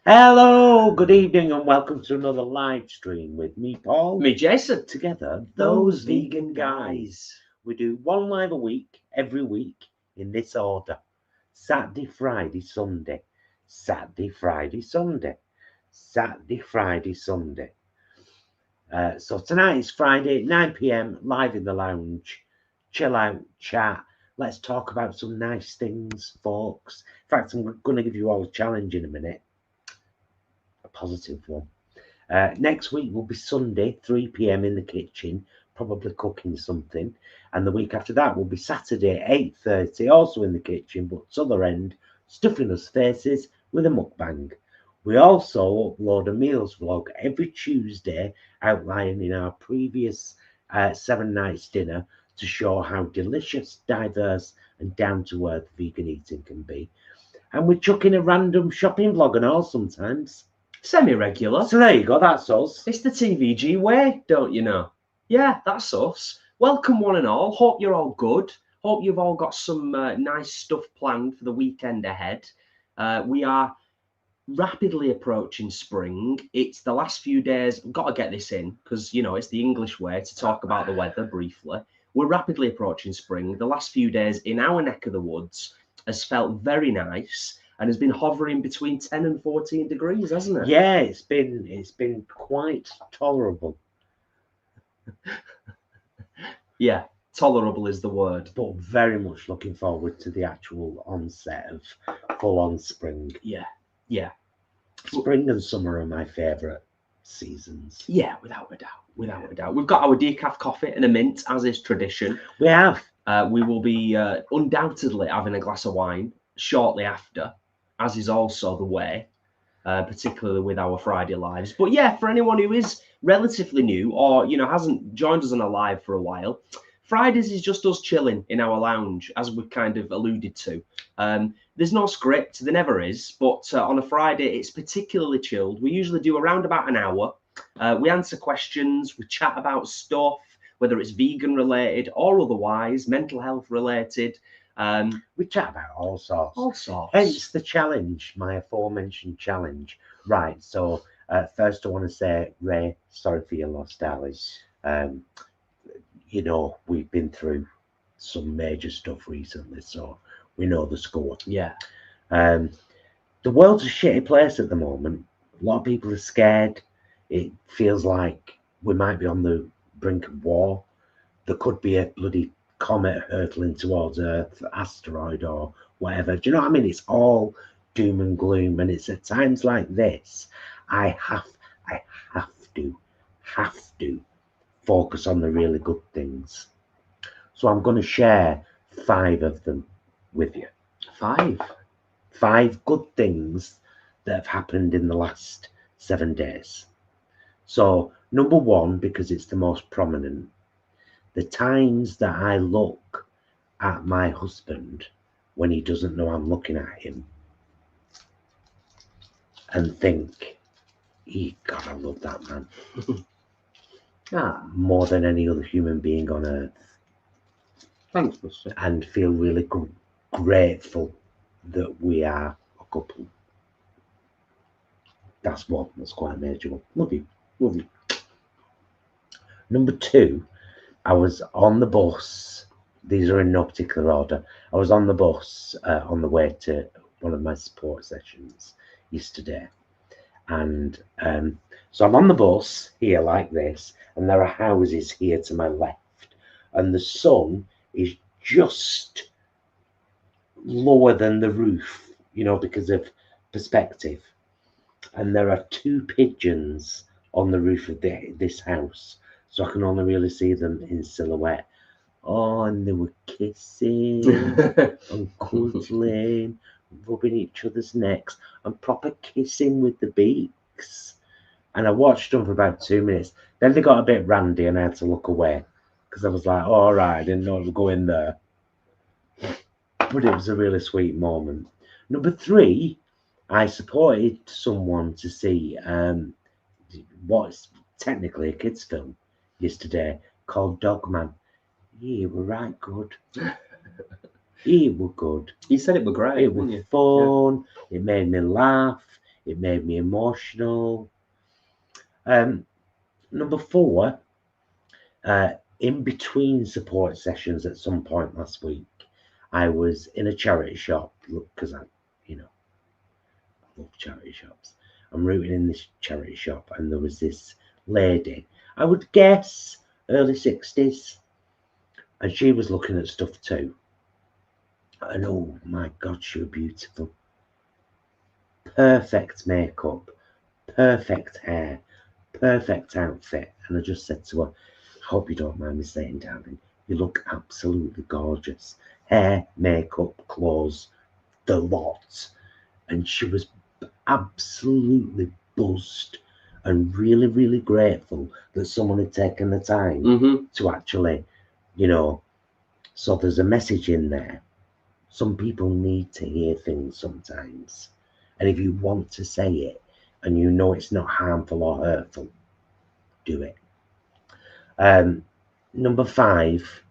Hello, good evening, and welcome to another live stream with me, Paul. Me, Jason. Together, Those vegan guys. We do one live a week, every week, in this order: Saturday, Friday, Sunday, Saturday, Friday, Sunday, Saturday, Friday, Sunday. So tonight is Friday, 9 p.m, live in the lounge. Chill out, chat. Let's talk about some nice things, folks. In fact, I'm going to give you all a challenge in a minute. A positive one. Next week will be Sunday, 3 p.m. in the kitchen, probably cooking something. And the week after that will be Saturday, 8:30, also in the kitchen, but other end, stuffing us faces with a mukbang. We also upload a meals vlog every Tuesday outlining our previous 7 nights dinner to show how delicious, diverse, and down to earth vegan eating can be. And we chuck in a random shopping vlog and all sometimes. Semi-regular. So there you go, that's us. It's the TVG way, don't you know? Yeah, that's us. Welcome one and all. Hope you're all good. Hope you've all got some nice stuff planned for the weekend ahead. We are rapidly approaching spring. It's the last few days. I've got to get this in because, you know, it's the English way to talk about the weather briefly. We're rapidly approaching spring. The last few days in our neck of the woods has felt very nice and has been hovering between 10 and 14 degrees, hasn't it? Yeah, it's been quite tolerable. Yeah, tolerable is the word. But very much looking forward to the actual onset of full-on spring. Yeah. Spring and summer are my favourite seasons. Yeah, without a doubt. We've got our decaf coffee and a mint, as is tradition. We have. We will be undoubtedly having a glass of wine shortly after, as is also the way, particularly with our Friday lives. But yeah, for anyone who is relatively new or, you know, hasn't joined us on a live for a while, Fridays is just us chilling in our lounge, as we kind of alluded to. There's no script, there never is, but on a Friday, it's particularly chilled. We usually do around about an hour. We answer questions, we chat about stuff, whether it's vegan related or otherwise, mental health related. We chat about all sorts. All sorts. Hence the challenge, my aforementioned challenge. Right, so first I want to say, Ray, sorry for your loss, darling. You know, we've been through some major stuff recently, so we know the score. Yeah. The world's a shitty place at the moment. A lot of people are scared. It feels like we might be on the brink of war. There could be a bloody comet hurtling towards Earth, asteroid or whatever. Do you know what I mean? It's all doom and gloom, and it's at times like this I have to focus on the really good things. So I'm going to share 5 of them with you. 5 good things that have happened in the last 7 days. So number 1, because it's the most prominent, the times that I look at my husband when he doesn't know I'm looking at him and think, God, I love that man. More than any other human being on earth. Thanks, Buster. And feel really grateful that we are a couple. That's one. That's quite a major one. Love you. Number 2, I was on the bus. These are in no particular order. I was on the bus on the way to one of my support sessions yesterday. And so I'm on the bus here like this, and there are houses here to my left. And the sun is just lower than the roof, you know, because of perspective. And there are 2 pigeons on the roof of this house, so I can only really see them in silhouette. Oh, and they were kissing and cuddling, rubbing each other's necks, and proper kissing with the beaks. And I watched them for about 2 minutes. Then they got a bit randy, and I had to look away because I was like, oh, all right, I didn't know it would go in there. But it was a really sweet moment. Number 3, I supported someone to see what's technically a kids' film yesterday called Dogman. Yeah, it were right good. It were good. You said it were great. It was fun. Yeah. It made me laugh. It made me emotional. Number 4, in between support sessions at some point last week, I was in a charity shop because I love charity shops. I'm rooting in this charity shop, and there was this lady, I would guess early 60s, and she was looking at stuff too. And oh my God, she was beautiful. Perfect makeup, perfect hair, perfect outfit. And I just said to her, I hope you don't mind me saying, darling, you look absolutely gorgeous. Hair, makeup, clothes, the lot. And she was absolutely buzzed and really, really grateful that someone had taken the time to actually, so there's a message in there. Some people need to hear things sometimes. And if you want to say it and you know it's not harmful or hurtful, do it. Number 5,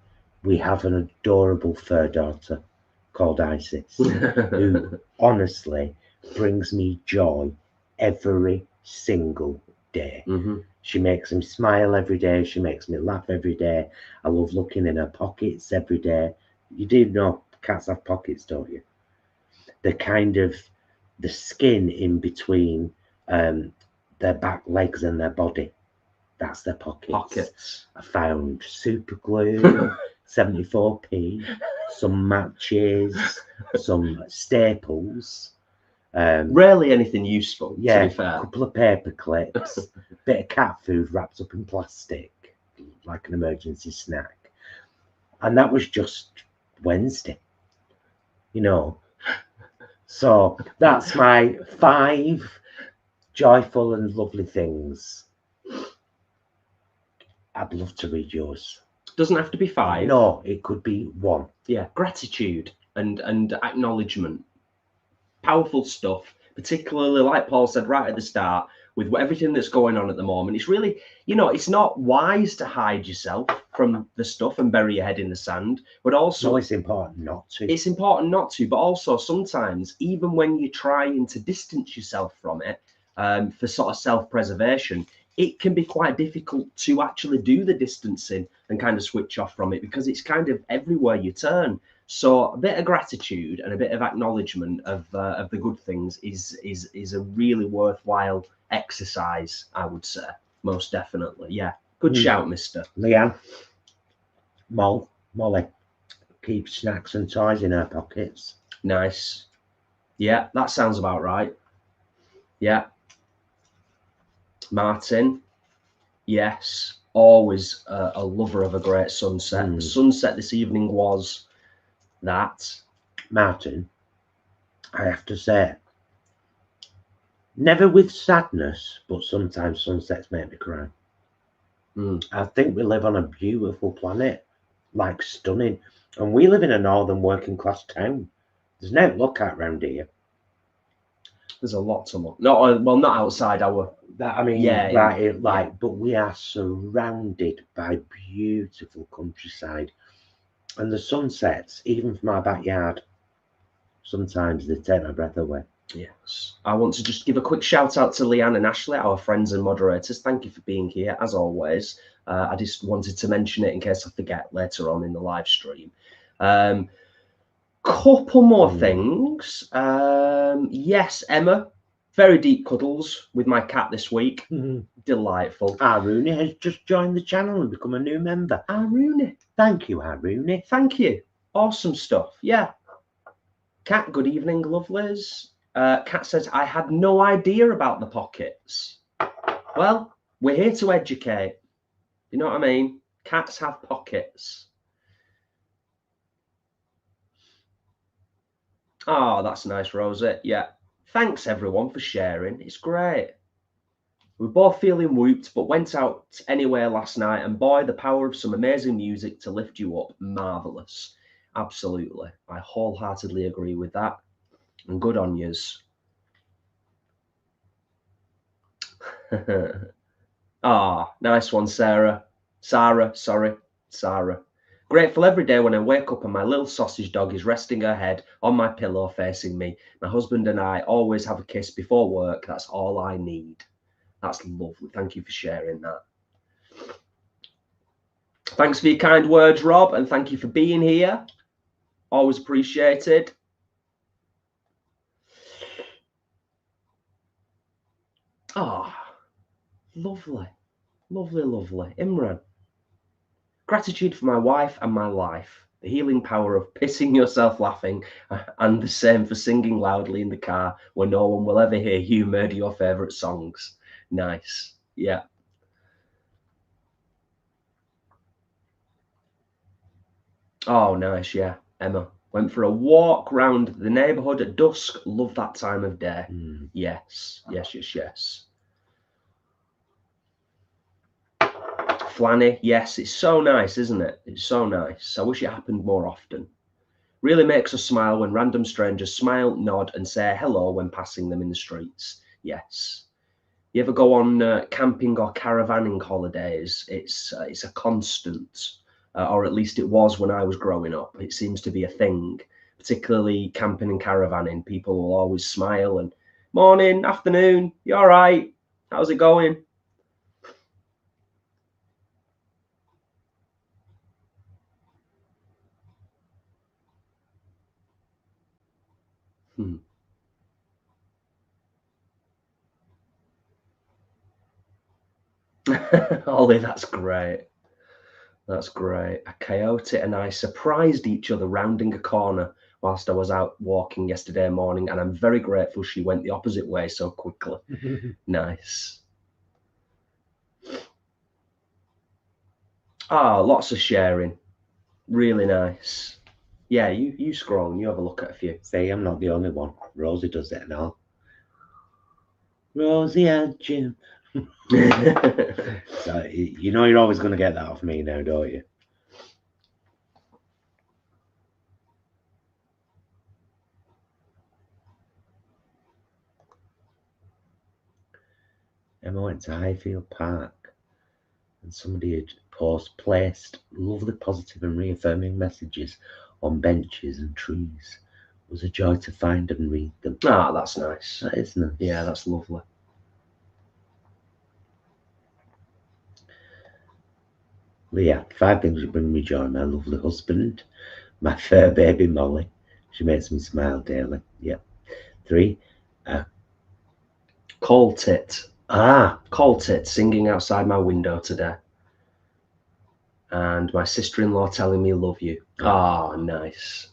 we have an adorable fur daughter called Isis, who honestly brings me joy every single day. She makes me smile every day. She makes me laugh every day. I love looking in her pockets every day. You do know cats have pockets, don't you? The skin in between their back legs and their body. That's their pockets. I found super glue, 74p, some matches, some staples. Rarely anything useful, to be fair. A couple of paper clips, bit of cat food wrapped up in plastic, like an emergency snack. And that was just Wednesday, So that's my 5 joyful and lovely things. I'd love to read yours. Doesn't have to be 5. No, it could be 1. Yeah, gratitude and acknowledgement. Powerful stuff, particularly like Paul said right at the start, with everything that's going on at the moment. It's really, it's not wise to hide yourself from the stuff and bury your head in the sand, but also it's important not to. It's important not to, but also sometimes, even when you're trying to distance yourself from it for sort of self-preservation, it can be quite difficult to actually do the distancing and kind of switch off from it, because it's kind of everywhere you turn. So a bit of gratitude and a bit of acknowledgement of the good things is a really worthwhile exercise, I would say. Most definitely. Yeah. Good shout, mister. Leanne. Molly keeps snacks and toys in her pockets. Nice. Yeah, that sounds about right. Yeah. Martin. Yes. Always a lover of a great sunset. The sunset this evening was that. Martin, I have to say, never with sadness, but sometimes sunsets make me cry. I think we live on a beautiful planet, like stunning, and we live in a northern working class town. There's no look at round here. There's a lot to look. Not outside our. But we are surrounded by beautiful countryside, and the sunsets, even from our backyard, sometimes they take my breath away. Yes. I want to just give a quick shout out to Leanne and Ashley, our friends and moderators. Thank you for being here, as always. I just wanted to mention it in case I forget later on in the live stream. Couple more things. Yes, Emma, very deep cuddles with my cat this week. Delightful. Rooney has just joined the channel and become a new member. Rooney. Thank you, Rooney. Thank you. Awesome stuff. Yeah. Cat, good evening, lovelies. Cat says, I had no idea about the pockets. Well, we're here to educate. You know what I mean? Cats have pockets. Oh, that's nice, Rosie. Yeah. Thanks, everyone, for sharing. It's great. We're both feeling whooped, but went out anyway last night, and boy, the power of some amazing music to lift you up. Marvellous. Absolutely. I wholeheartedly agree with that. And good on yous. Ah, nice one, Sarah. Sarah. Grateful every day when I wake up and my little sausage dog is resting her head on my pillow facing me. My husband and I always have a kiss before work. That's all I need. That's lovely. Thank you for sharing that. Thanks for your kind words, Rob, and thank you for being here. Always appreciated. Oh, lovely. Lovely, lovely. Imran. Gratitude for my wife and my life. The healing power of pissing yourself laughing, and the same for singing loudly in the car where no one will ever hear you murder your favourite songs. Nice. Yeah. Oh, nice. Yeah. Emma. Went for a walk round the neighbourhood at dusk. Love that time of day. Yes. Yes, yes, yes. Flanny. Yes, it's so nice, isn't it? It's so nice. I wish it happened more often. Really makes us smile when random strangers smile, nod, and say hello when passing them in the streets. Yes. You ever go on camping or caravanning holidays? It's a constant, or at least it was when I was growing up. It seems to be a thing, particularly camping and caravanning. People will always smile and morning, afternoon, you all right? How's it going? Ollie, that's great. That's great. A coyote and I surprised each other rounding a corner whilst I was out walking yesterday morning, and I'm very grateful she went the opposite way so quickly. Nice. Oh, lots of sharing. Really nice. Yeah, you scroll and you have a look at a few. Say, I'm not the only one. Rosie does it and all. Rosie and Jim. So, you know you're always going to get that off me now, don't you? Emma went to Highfield Park and somebody had placed lovely positive and reaffirming messages on benches and trees. It was a joy to find and read them. Ah, that's nice. That is nice. Yeah, that's lovely. Leah, 5 things that bring me joy. My lovely husband, my fur baby Molly. She makes me smile daily. Yeah. 3. Cold tit. Ah, Cold tit singing outside my window today. And my sister-in-law telling me love you. Ah, nice.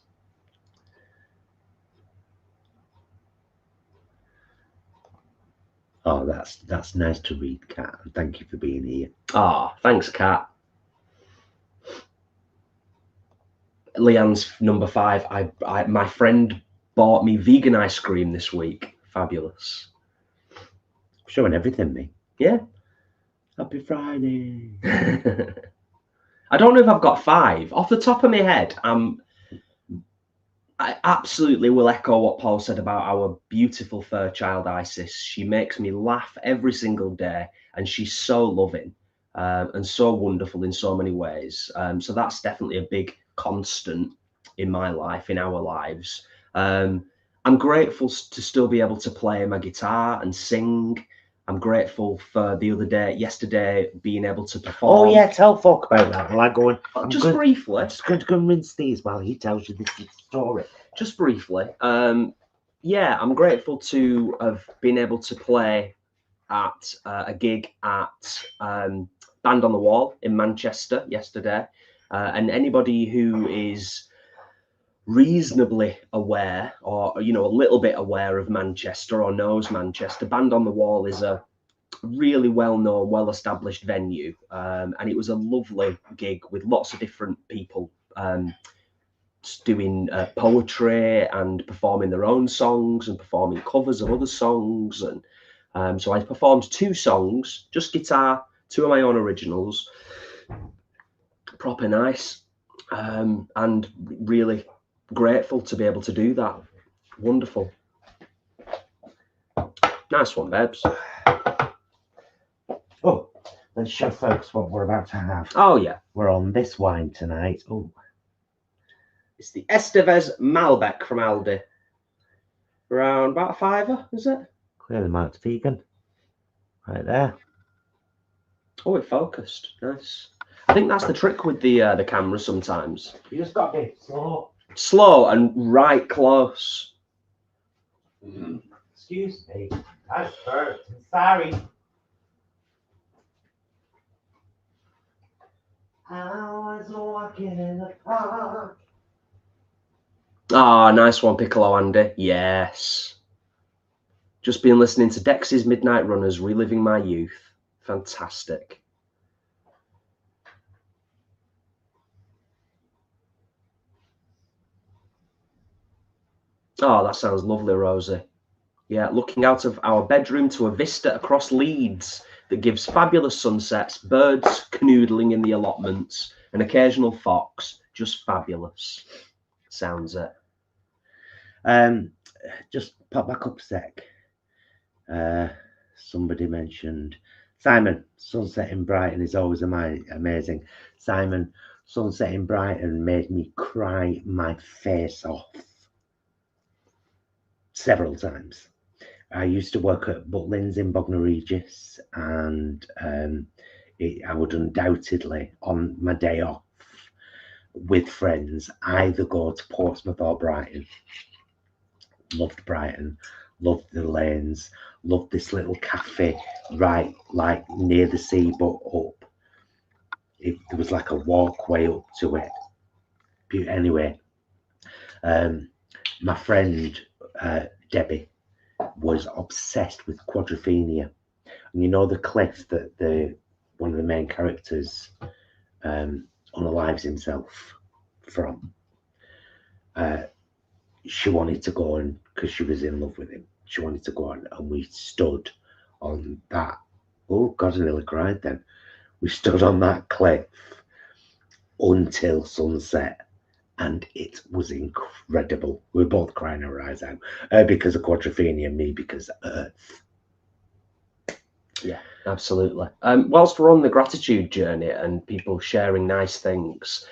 Oh, that's nice to read, Kat. And thank you for being here. Ah, thanks, Kat. Leanne's number 5. My friend bought me vegan ice cream this week. Fabulous. Showing everything, me. Yeah. Happy Friday. I don't know if I've got 5 off the top of my head. I absolutely will echo what Paul said about our beautiful fur child Isis. She makes me laugh every single day, and she's so loving and so wonderful in so many ways. So that's definitely a big constant in my life, in our lives. I'm grateful to still be able to play my guitar and sing. I'm grateful for yesterday, being able to perform. Oh yeah, tell folk about that. While I go in. Just briefly. I'm just going to go and rinse these while he tells you this story. Just briefly. Yeah, I'm grateful to have been able to play at a gig at Band on the Wall in Manchester yesterday. And anybody who is reasonably aware, or a little bit aware of Manchester or knows Manchester, Band on the Wall is a really well-known, well-established venue, and it was a lovely gig with lots of different people doing poetry and performing their own songs and performing covers of other songs. And so I performed 2 songs, just guitar, 2 of my own originals. Proper nice, and really grateful to be able to do that. Wonderful. Nice one, babes. Oh, let's show folks what we're about to have. Oh, yeah. We're on this wine tonight. Oh, It's the Estevez Malbec from Aldi. Around about a fiver, is it? clearly marked vegan. Right there. Oh, it focused. Nice. I think that's the trick with the camera sometimes. You just got to be slow. Slow and right close. Excuse me. That's burnt. I'm sorry. I was walking in the park. Ah, nice one, Piccolo Andy. Yes. Just been listening to Dex's Midnight Runners, reliving my youth. Fantastic. Oh, that sounds lovely, Rosie. Yeah, looking out of our bedroom to a vista across Leeds that gives fabulous sunsets, birds canoodling in the allotments, an occasional fox. Just fabulous. Sounds it. Just pop back up a sec. Somebody mentioned Simon, sunset in Brighton is always amazing. Simon, sunset in Brighton made me cry my face off several times. I used to work at Butlins in Bognor Regis, and I would undoubtedly, on my day off with friends, either go to Portsmouth or Brighton. Loved Brighton, loved the lanes, loved this little cafe right like near the sea but up. There was like a walkway up to it. Anyway, my friend Debbie was obsessed with quadrophenia, and you know the cliff that one of the main characters unalives himself from. She wanted to go on because she was in love with him. She wanted to go on, and we stood on that. Oh God, I nearly cried then. We stood on that cliff until sunset, and it was incredible. We were both crying our eyes out because of quadrophenia, me because of Earth. Yeah, absolutely. Whilst we're on the gratitude journey and people sharing nice things,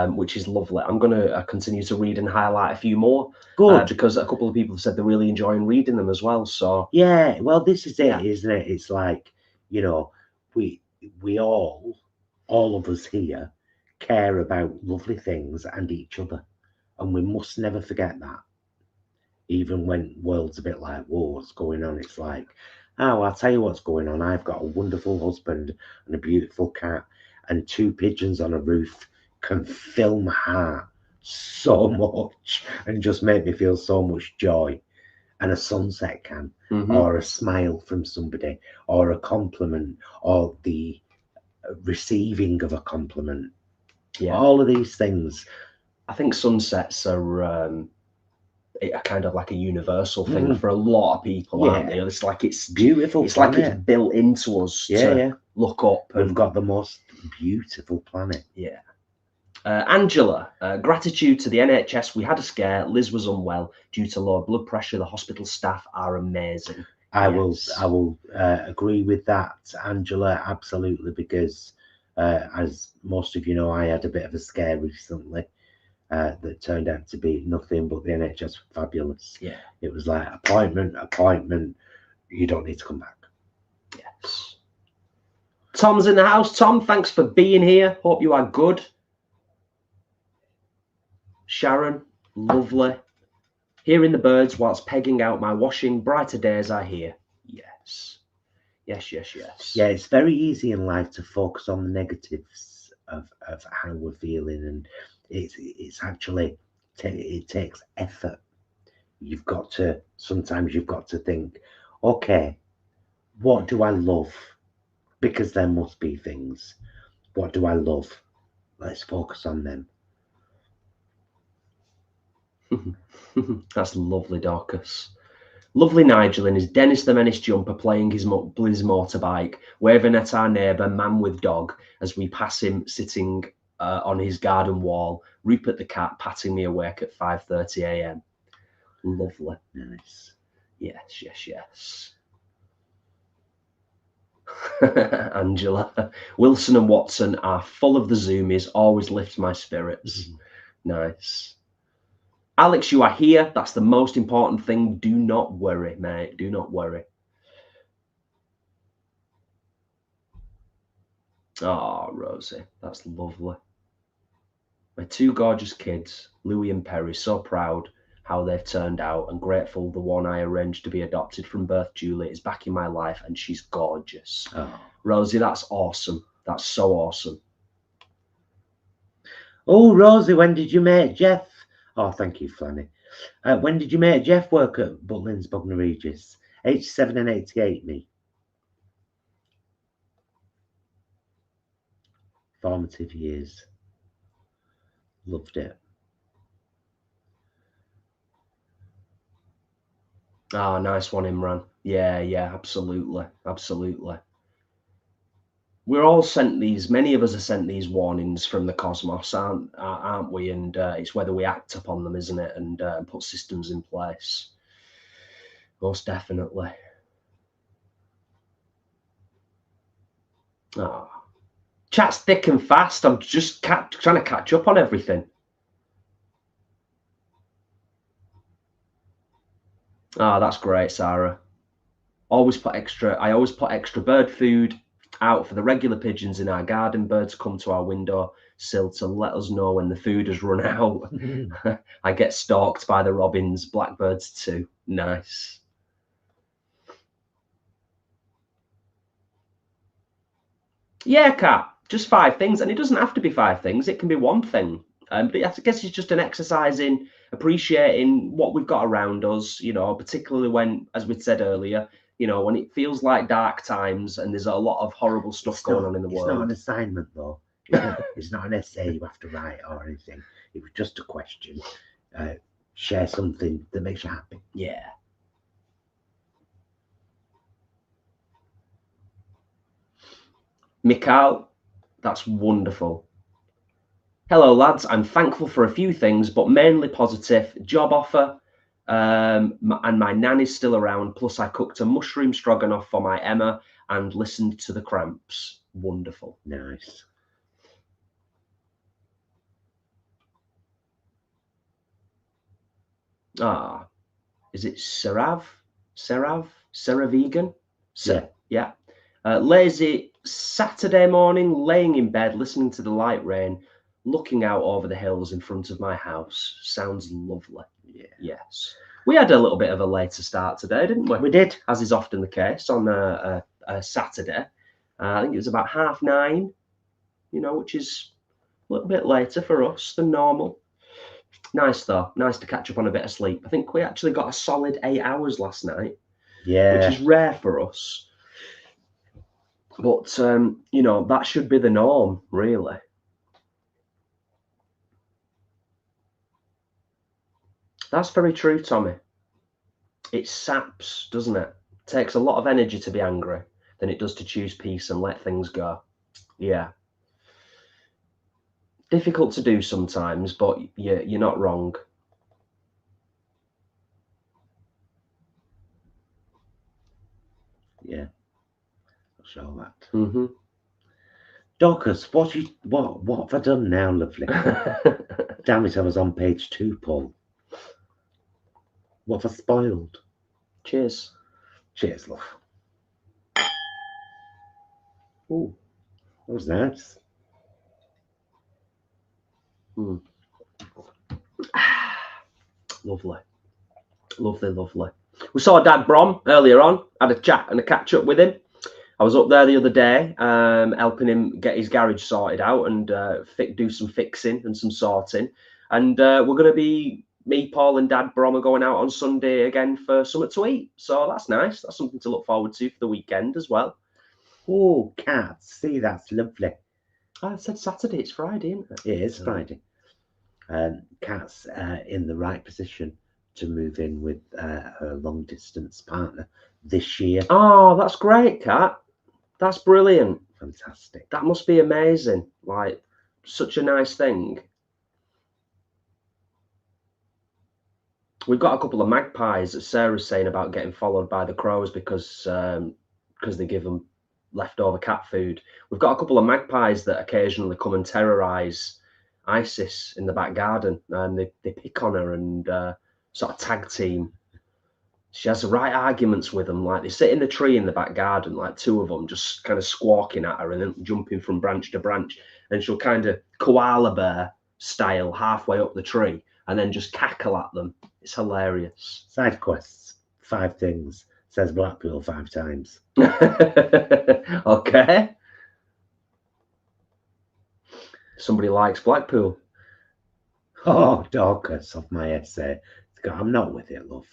which is lovely, I'm going to continue to read and highlight a few more. Good. Because a couple of people have said they're really enjoying reading them as well. So yeah, well, this is it, Yeah. isn't it? It's like, you know, we all of us here care about lovely things and each other, and we must never forget that. Even when world's a bit like, whoa, what's going on? It's like, oh, I'll tell you what's going on. I've got a wonderful husband and a beautiful cat, and 2 pigeons on a roof can fill my heart so much and just make me feel so much joy. And a sunset can, or a smile from somebody, or a compliment, or the receiving of a compliment. Yeah, all of these things. I think sunsets are kind of like a universal thing for a lot of people, aren't they? It's like it's beautiful. It's like it's built into us to look up. We've got the most beautiful planet. Yeah. Angela, gratitude to the NHS. We had a scare. Liz was unwell due to low blood pressure. The hospital staff are amazing. I will agree with that, Angela, absolutely, because as most of you know, I had a bit of a scare recently that turned out to be nothing, but the NHS were fabulous. Yeah. It was like appointment, you don't need to come back. Yes. Tom's in the house. Tom, thanks for being here. Hope you are good. Sharon, lovely. Hearing the birds whilst pegging out my washing, brighter days are here. Yes. Yes. Yeah, it's very easy in life to focus on the negatives of how we're feeling, and it's actually, it takes effort. Sometimes you've got to think, okay, what do I love? Because there must be things. What do I love? Let's focus on them. That's lovely, Dorcas. Lovely Nigel in his Dennis the Menace jumper playing his motorbike, waving at our neighbour, man with dog, as we pass him sitting on his garden wall. Rupert the cat patting me awake at 5:30 a.m. Lovely. Nice. Yes. Angela. Wilson and Watson are full of the zoomies, always lift my spirits. Nice. Alex, you are here. That's the most important thing. Do not worry, mate. Do not worry. Oh, Rosie, that's lovely. My two gorgeous kids, Louis and Perry, so proud how they've turned out and grateful the one I arranged to be adopted from birth, Julie, is back in my life and she's gorgeous. Oh. Rosie, that's awesome. That's so awesome. Oh, Rosie, when did you meet Jeff? Oh, thank you, Flanny. When did you meet Jeff work at Butlins, Bognor Regis? 87 and 88, me. Formative years. Loved it. Ah, nice one, Imran. Yeah, absolutely. We're all sent these, many of us are sent these warnings from the cosmos, aren't we? And it's whether we act upon them, isn't it? And put systems in place. Most definitely. Oh. Chat's thick and fast. I'm just trying to catch up on everything. Oh, that's great, Sarah. I always put extra bird food out for the regular pigeons in our garden. Birds come to our window sill to let us know when the food has run out. I get stalked by the robins, blackbirds too. Nice. Yeah, Kat, just 5 things. And it doesn't have to be 5 things. It can be 1 thing. But I guess it's just an exercise in appreciating what we've got around us, you know, particularly when, as we said earlier, you know, when it feels like dark times and there's a lot of horrible stuff going on in the world. It's not an assignment, though. It's not an essay you have to write or anything. It was just a question. Share something that makes you happy. Yeah. Mikhail, that's wonderful. Hello, lads. I'm thankful for a few things, but mainly positive. Job offer, and my nan is still around. Plus, I cooked a mushroom stroganoff for my Emma and listened to the Cramps. Wonderful. Nice. Ah, is it Serav Vegan? Yeah. Lazy Saturday morning, laying in bed, listening to the light rain, looking out over the hills in front of my house. Sounds lovely. Yeah. Yes. We had a little bit of a later start today, didn't we? We did. As is often the case on a Saturday. I think it was about 9:30, you know, which is a little bit later for us than normal. Nice, though. Nice to catch up on a bit of sleep. I think we actually got a solid 8 hours last night. Yeah. Which is rare for us. But, you know, that should be the norm, really. That's very true, Tommy. It saps, doesn't it? It takes a lot of energy to be angry than it does to choose peace and let things go. Yeah. Difficult to do sometimes, but you're not wrong. Yeah. I'll show that. Mm-hmm. Dorcas, what have I done now, lovely? Damn it, I was on page 2, Paul. What have I spoiled? Cheers. Cheers, love. Oh, that was nice. Mm. Lovely. Lovely. We saw Dad Brom earlier on, had a chat and a catch up with him. I was up there the other day, helping him get his garage sorted out and do some fixing and some sorting. And we're going to be, me, Paul and Dad Brom are going out on Sunday again for something to eat. So that's nice. That's something to look forward to for the weekend as well. Oh, cats. See, that's lovely. I said Saturday, it's Friday, isn't it? It is Friday. Kat's in the right position to move in with her long distance partner this year. Oh, that's great, Kat. That's brilliant. Fantastic. That must be amazing. Like, such a nice thing. We've got a couple of magpies that Sarah's saying about getting followed by the crows because they give them leftover cat food. We've got a couple of magpies that occasionally come and terrorise Isis in the back garden, and they pick on her and sort of tag team. She has the right arguments with them. Like, they sit in the tree in the back garden, like two of them, just kind of squawking at her and then jumping from branch to branch. And she'll kind of koala bear style halfway up the tree and then just cackle at them. It's hilarious. Side quests, 5 things, says Blackpool 5 times. Okay. Somebody likes Blackpool. Oh, Dorcas, off my essay. I'm not with it, love.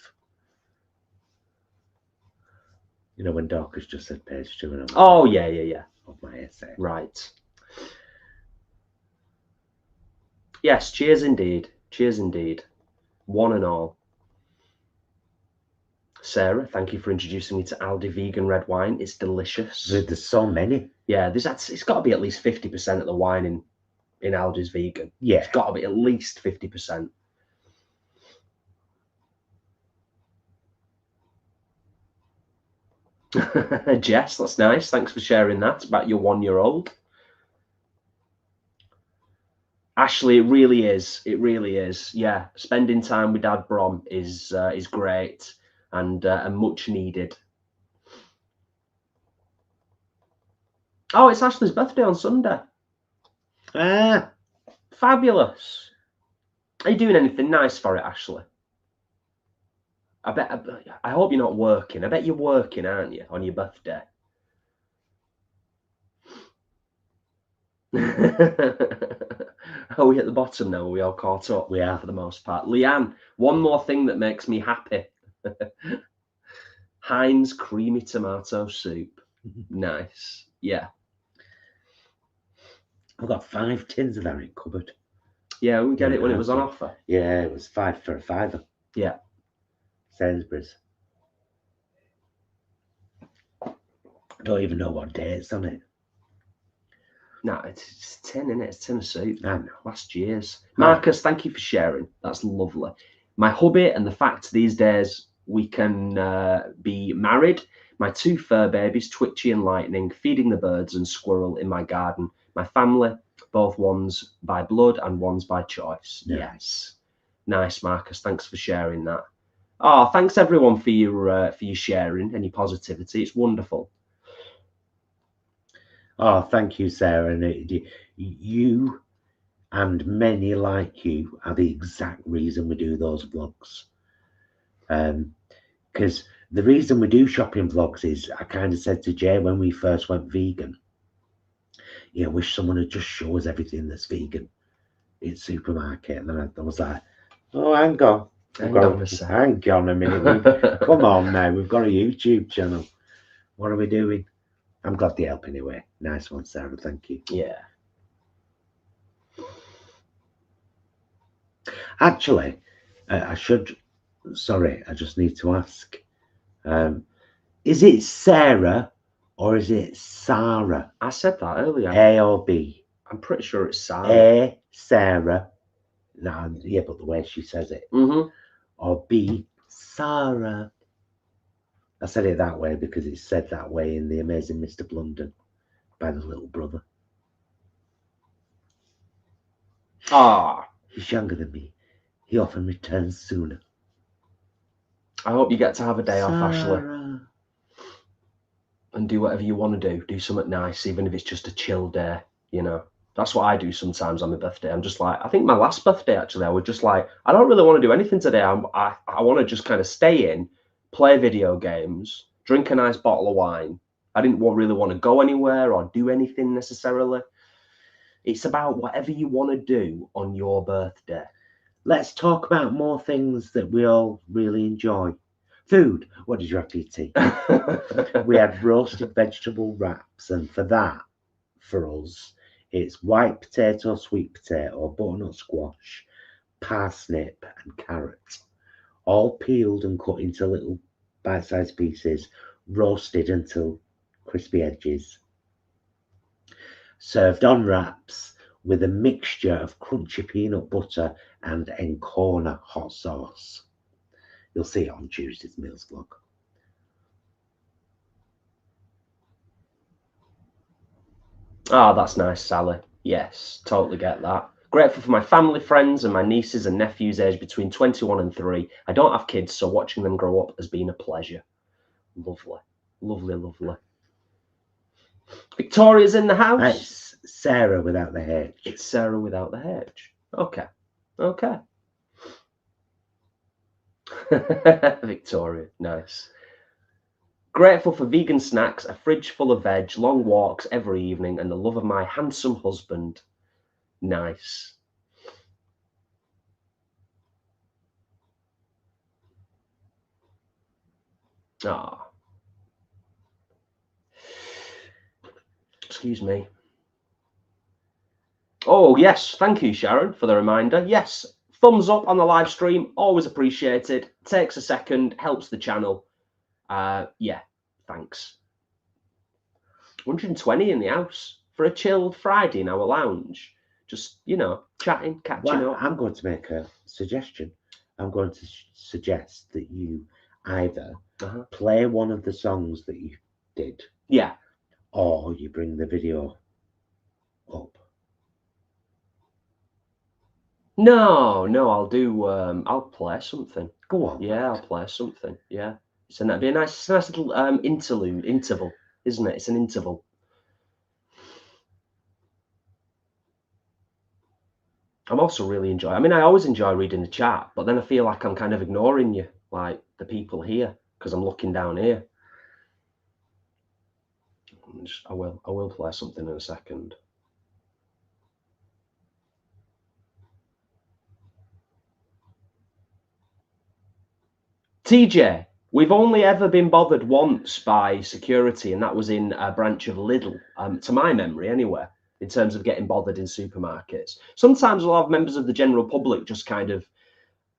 You know when Dorcas just said page 2 and oh yeah. Of my essay. Right. Yes, cheers indeed. Cheers indeed. One and all. Sarah, thank you for introducing me to Aldi vegan red wine. It's delicious. There's so many. Yeah, it's got to be at least 50% of the wine in Aldi's vegan. Yeah. It's got to be at least 50%. Jess, that's nice. Thanks for sharing that about your 1-year-old. Ashley, it really is. It really is. Yeah, spending time with Dad Brom is great and much needed. Oh, it's Ashley's birthday on Sunday. Fabulous. Are you doing anything nice for it, Ashley? I hope you're not working. I bet you're working, aren't you, on your birthday? Are we at the bottom now? Are we all caught up? We are, for the most part. Leanne, one more thing that makes me happy. Heinz creamy tomato soup. Nice. Yeah. I've got 5 tins of that in cupboard. Yeah, we get it when it was on offer. Yeah, it was 5 for a £5. Yeah. Sainsbury's. I don't even know what day it's on it. No, it's a tin, isn't it? It's a tin of soup. I know. Last year's. Marcus, thank you for sharing. That's lovely. My hubby and the fact these days we can be married. My 2 fur babies, Twitchy and Lightning, feeding the birds and squirrel in my garden. My family, both ones by blood and ones by choice. Yeah. Yes. Nice, Marcus. Thanks for sharing that. Oh, thanks everyone for your sharing and your positivity. It's wonderful. Oh, thank you, Sarah. And you and many like you are the exact reason we do those vlogs. Because the reason we do shopping vlogs is, I kind of said to Jay when we first went vegan, I wish someone would just show us everything that's vegan in supermarket. And then I was like, oh, hang on. Hang on a minute. Come on now. We've got a YouTube channel. What are we doing? I'm glad they help anyway. Nice one, Sarah. Thank you. Yeah. Actually, I just need to ask. Is it Sarah or is it Sarah? I said that earlier. A or B? I'm pretty sure it's Sarah. A, Sarah. No, yeah, but the way she says it. Mm-hmm. Or B, Sarah. I said it that way because it's said that way in The Amazing Mr. Blunden by the little brother. Ah. He's younger than me. He often returns sooner. I hope you get to have a day off, Ashley. Sarah. And do whatever you want to do. Do something nice, even if it's just a chill day, That's what I do sometimes on my birthday. I'm just like, I think my last birthday, actually, I was just like, I don't really want to do anything today. I want to just kind of stay in, play video games, drink a nice bottle of wine. I didn't really want to go anywhere or do anything necessarily. It's about whatever you want to do on your birthday. Let's talk about more things that we all really enjoy. Food. What did you have for your tea? We had roasted vegetable wraps, and for that, for us, it's white potato, sweet potato, butternut squash, parsnip, and carrot, all peeled and cut into little bite-sized pieces, roasted until crispy edges. Served on wraps with a mixture of crunchy peanut butter and Encona hot sauce. You'll see it on Tuesday's meals vlog. Oh, that's nice, Sally. Yes, totally get that. Grateful for my family, friends, and my nieces and nephews aged between 21 and 3. I don't have kids, so watching them grow up has been a pleasure. Lovely. Lovely, lovely. Victoria's in the house. It's Sarah without the H. It's Sarah without the H. Okay. Okay. Victoria, nice. Grateful for vegan snacks, a fridge full of veg, long walks every evening, and the love of my handsome husband. Nice. Ah. Excuse me. Oh, yes. Thank you, Sharon, for the reminder. Yes. Thumbs up on the live stream. Always appreciated. Takes a second. Helps the channel. Yeah. Thanks. 120 in the house for a chilled Friday in our lounge. Just, you know, chatting, catching up. I'm going to make a suggestion. I'm going to suggest that you either play one of the songs that you did. Yeah. Or you bring the video up. No, I'll do. I'll play something. Go on. Yeah, I'll play something. Yeah, so that'd be a nice little interval, isn't it? It's an interval. I'm also really enjoying. I mean, I always enjoy reading the chat, but then I feel like I'm kind of ignoring you, like the people here, because I'm looking down here. I will play something in a second. TJ, we've only ever been bothered once by security, and that was in a branch of Lidl, to my memory anyway, in terms of getting bothered in supermarkets. Sometimes we'll have members of the general public just kind of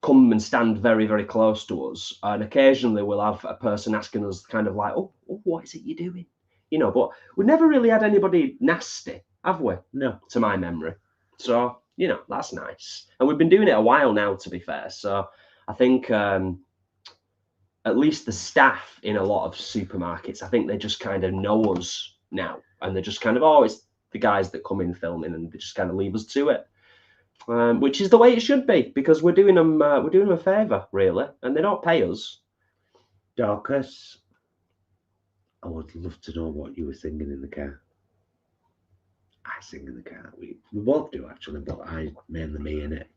come and stand very, very close to us, and occasionally we'll have a person asking us kind of like, oh, what is it you're doing? You know, but we've never really had anybody nasty, have we? No. To my memory. So, you know, that's nice. And we've been doing it a while now, to be fair. So I think at least the staff in a lot of supermarkets, I think they just kind of know us now, and they're just kind of, oh, it's the guys that come in filming, and they just kind of leave us to it, which is the way it should be, because we're doing them a favour, really, and they don't pay us. Dorcas, I would love to know what you were singing in the car. I sing in the car. We both do, actually, but I mainly me in it.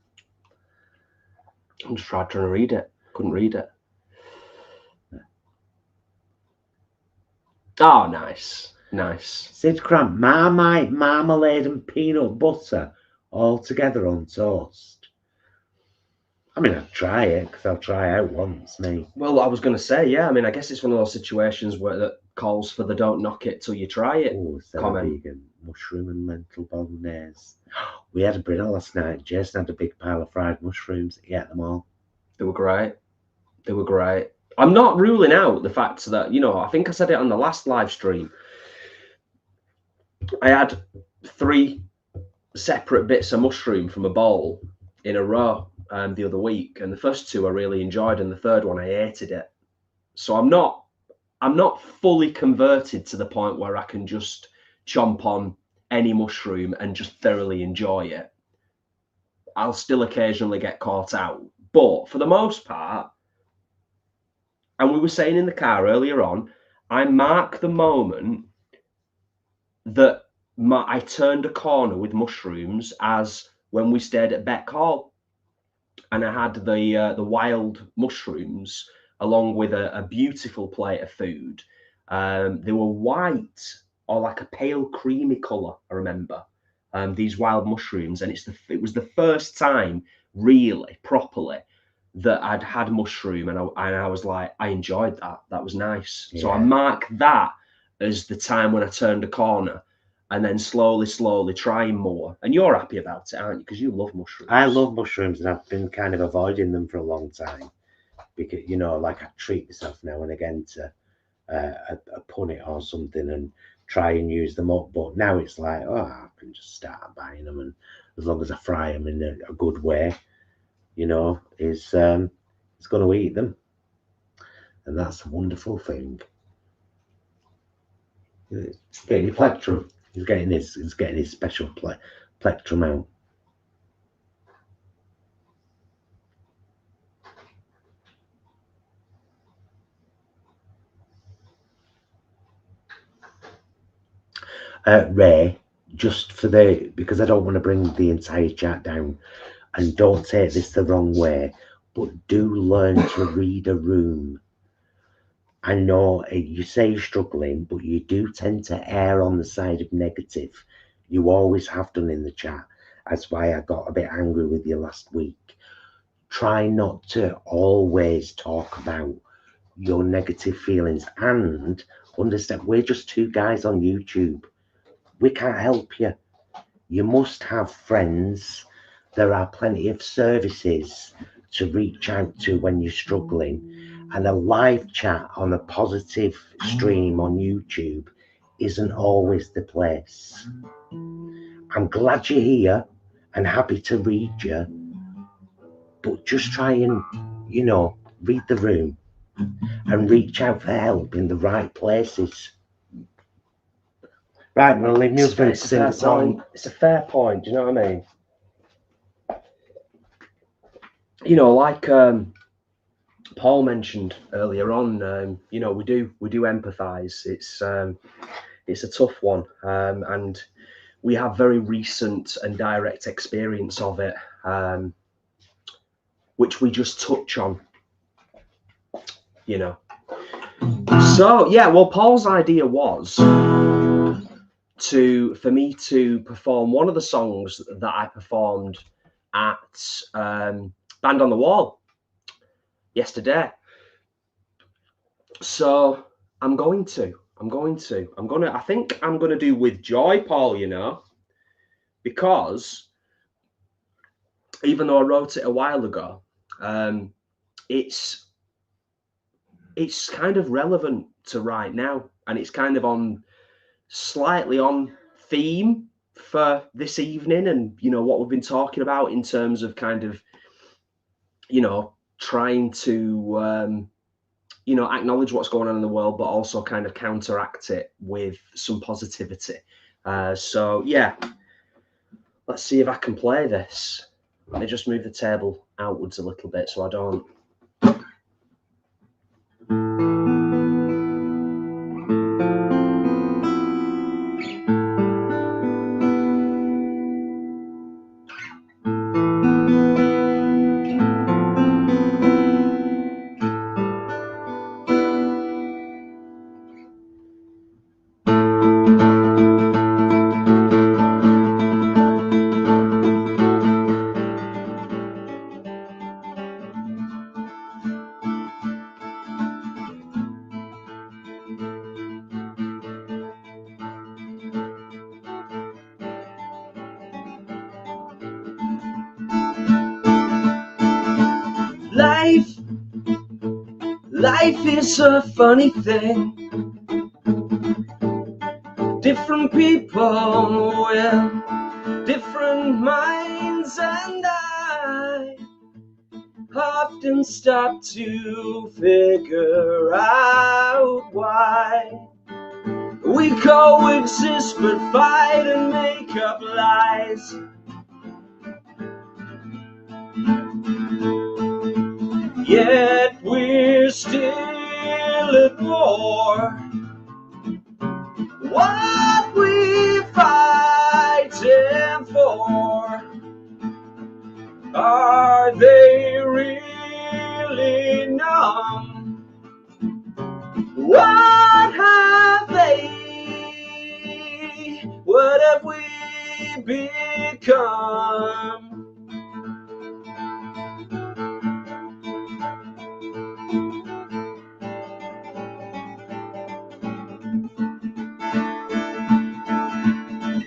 I'm just trying to read it. Couldn't read it. Oh, nice. Sid Cramp, Marmite, marmalade and peanut butter all together on toast. I mean, I'd try it, because I'll try out once, mate. Well, I was going to say, yeah, I mean, I guess it's one of those situations where that calls for the don't knock it till you try it. Oh, vegan, mushroom and lentil bolognese. We had a dinner last night. Jason had a big pile of fried mushrooms. He ate them all. They were great. I'm not ruling out the fact that, you know, I think I said it on the last live stream. I had 3 separate bits of mushroom from a bowl in a row the other week, and the first 2 I really enjoyed, and the third one I hated it. So I'm not fully converted to the point where I can just chomp on any mushroom and just thoroughly enjoy it. I'll still occasionally get caught out, but for the most part, and we were saying in the car earlier on, I mark the moment that I turned a corner with mushrooms as when we stayed at Beck Hall, and I had the wild mushrooms along with a beautiful plate of food. They were white, or like a pale creamy colour, I remember, these wild mushrooms, and it was the first time really properly that I'd had mushroom, and I was like, I enjoyed that. That was nice. Yeah. So I mark that as the time when I turned a corner, and then slowly trying more. And you're happy about it, aren't you? Because you love mushrooms. I love mushrooms, and I've been kind of avoiding them for a long time, because, you know, like, I treat myself now and again to a punnet or something and try and use them up. But now it's like, oh, I can just start buying them, and as long as I fry them in a good way, you know, it's going to eat them, and that's a wonderful thing. Get your plectrum. He's getting his special plectrum out. Ray, just for because I don't want to bring the entire chat down, and don't take this the wrong way, but do learn to read a room. I know you say you're struggling, but you do tend to err on the side of negative. You always have done in the chat. That's why I got a bit angry with you last week. Try not to always talk about your negative feelings, and understand we're just two guys on YouTube. We can't help you. You must have friends. There are plenty of services to reach out to when you're struggling, and a live chat on a positive stream on YouTube isn't always the place. I'm glad you're here and happy to read you, but just try and, you know, read the room and reach out for help in the right places. Right, I'm going to leave my husband to sing the song. It's a fair point, do you know what I mean? You know, like Paul mentioned earlier on, you know, we do empathise. It's a tough one, and we have very recent and direct experience of it, which we just touch on, you know. So yeah, well, Paul's idea was for me to perform one of the songs that I performed at Band on the Wall yesterday. So I think I'm gonna do With Joy, Paul, you know, because even though I wrote it a while ago, it's kind of relevant to right now, and it's kind of slightly on theme for this evening, and you know what we've been talking about in terms of kind of, you know, trying to you know, acknowledge what's going on in the world, but also kind of counteract it with some positivity. So yeah, let's see if I can play this. Let me just move the table outwards a little bit so I don't. Life is a funny thing. Different people with different minds, and I often stop to figure out why we coexist but fight and make up lies. Yet we're still at war. What we fighting for? Are they really numb? What have they? What have we become?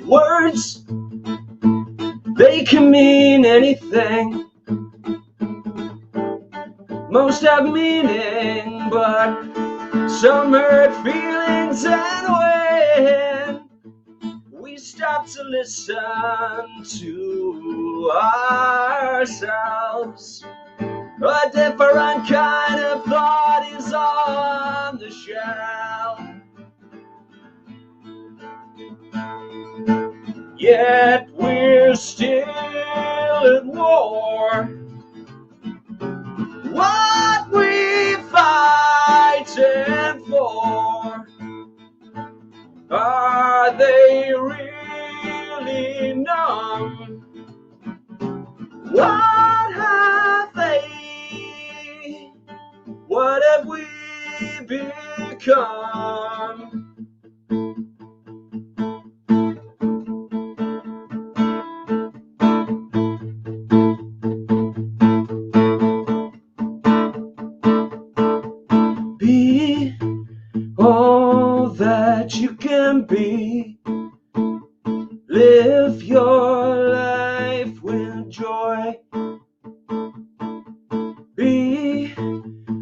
Words, they can mean anything. Most have meaning, but some hurt feelings. And when we stop to listen to ourselves, a different kind of thought is on the shelf. yet we're still at war. What we fighting for? Are they really numb? What have they? What have we become? Be all that you can be. Live your life with joy. Be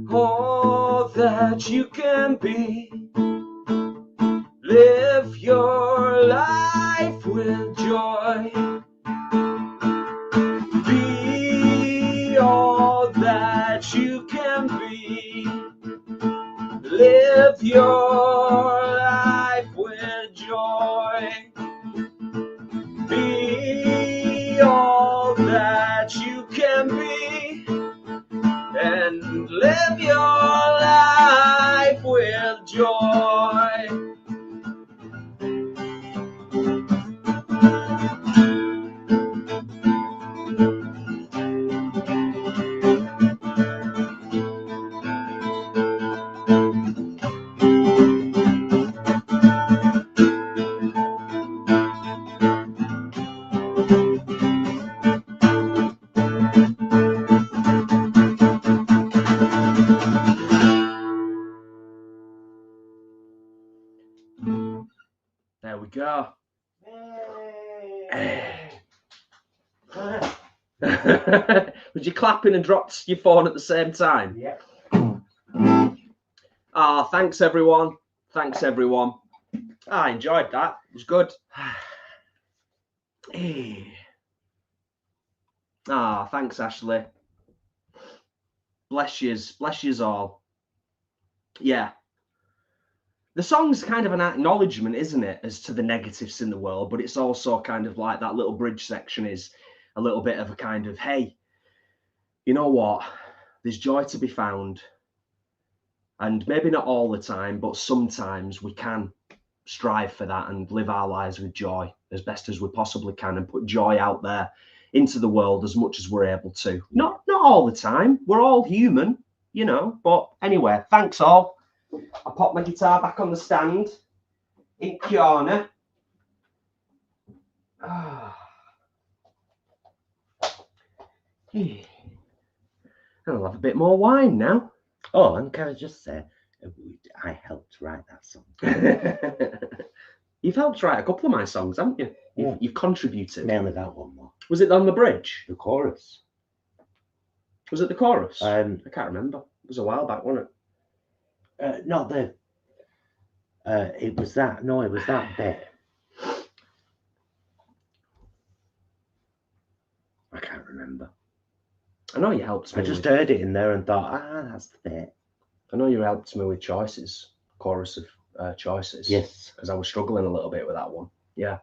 all that you can be. Live your life with joy. Be all that you can be. Live your life with joy. Be all that you can be, and live your life with joy. There we go. Was you clapping and dropped your phone at the same time? Yeah. Ah, thanks everyone. Thanks everyone. I enjoyed that. It was good. Ah, thanks Ashley. Bless yous all. Yeah. The song's kind of an acknowledgement, isn't it, as to the negatives in the world, but it's also kind of like that little bridge section is a little bit of a kind of, hey, you know what? There's joy to be found. And maybe not all the time, but sometimes we can strive for that and live our lives with joy as best as we possibly can and put joy out there into the world as much as we're able to. Not all the time. We're all human, you know. But anyway, thanks all. I pop my guitar back on the stand in corner. I'll have a bit more wine now. Oh, and can I just say, I helped write that song. You've helped write a couple of my songs, haven't you? You've contributed. Mainly that one more. Was it on the bridge? The chorus. Was it the chorus? I can't remember. It was a while back, wasn't it? Not the. It was that. No, it was that bit. I can't remember. I know you helped me. I just heard it in there and thought, that's the bit. I know you helped me with choices, chorus of choices. Yes. Because I was struggling a little bit with that one. Yeah.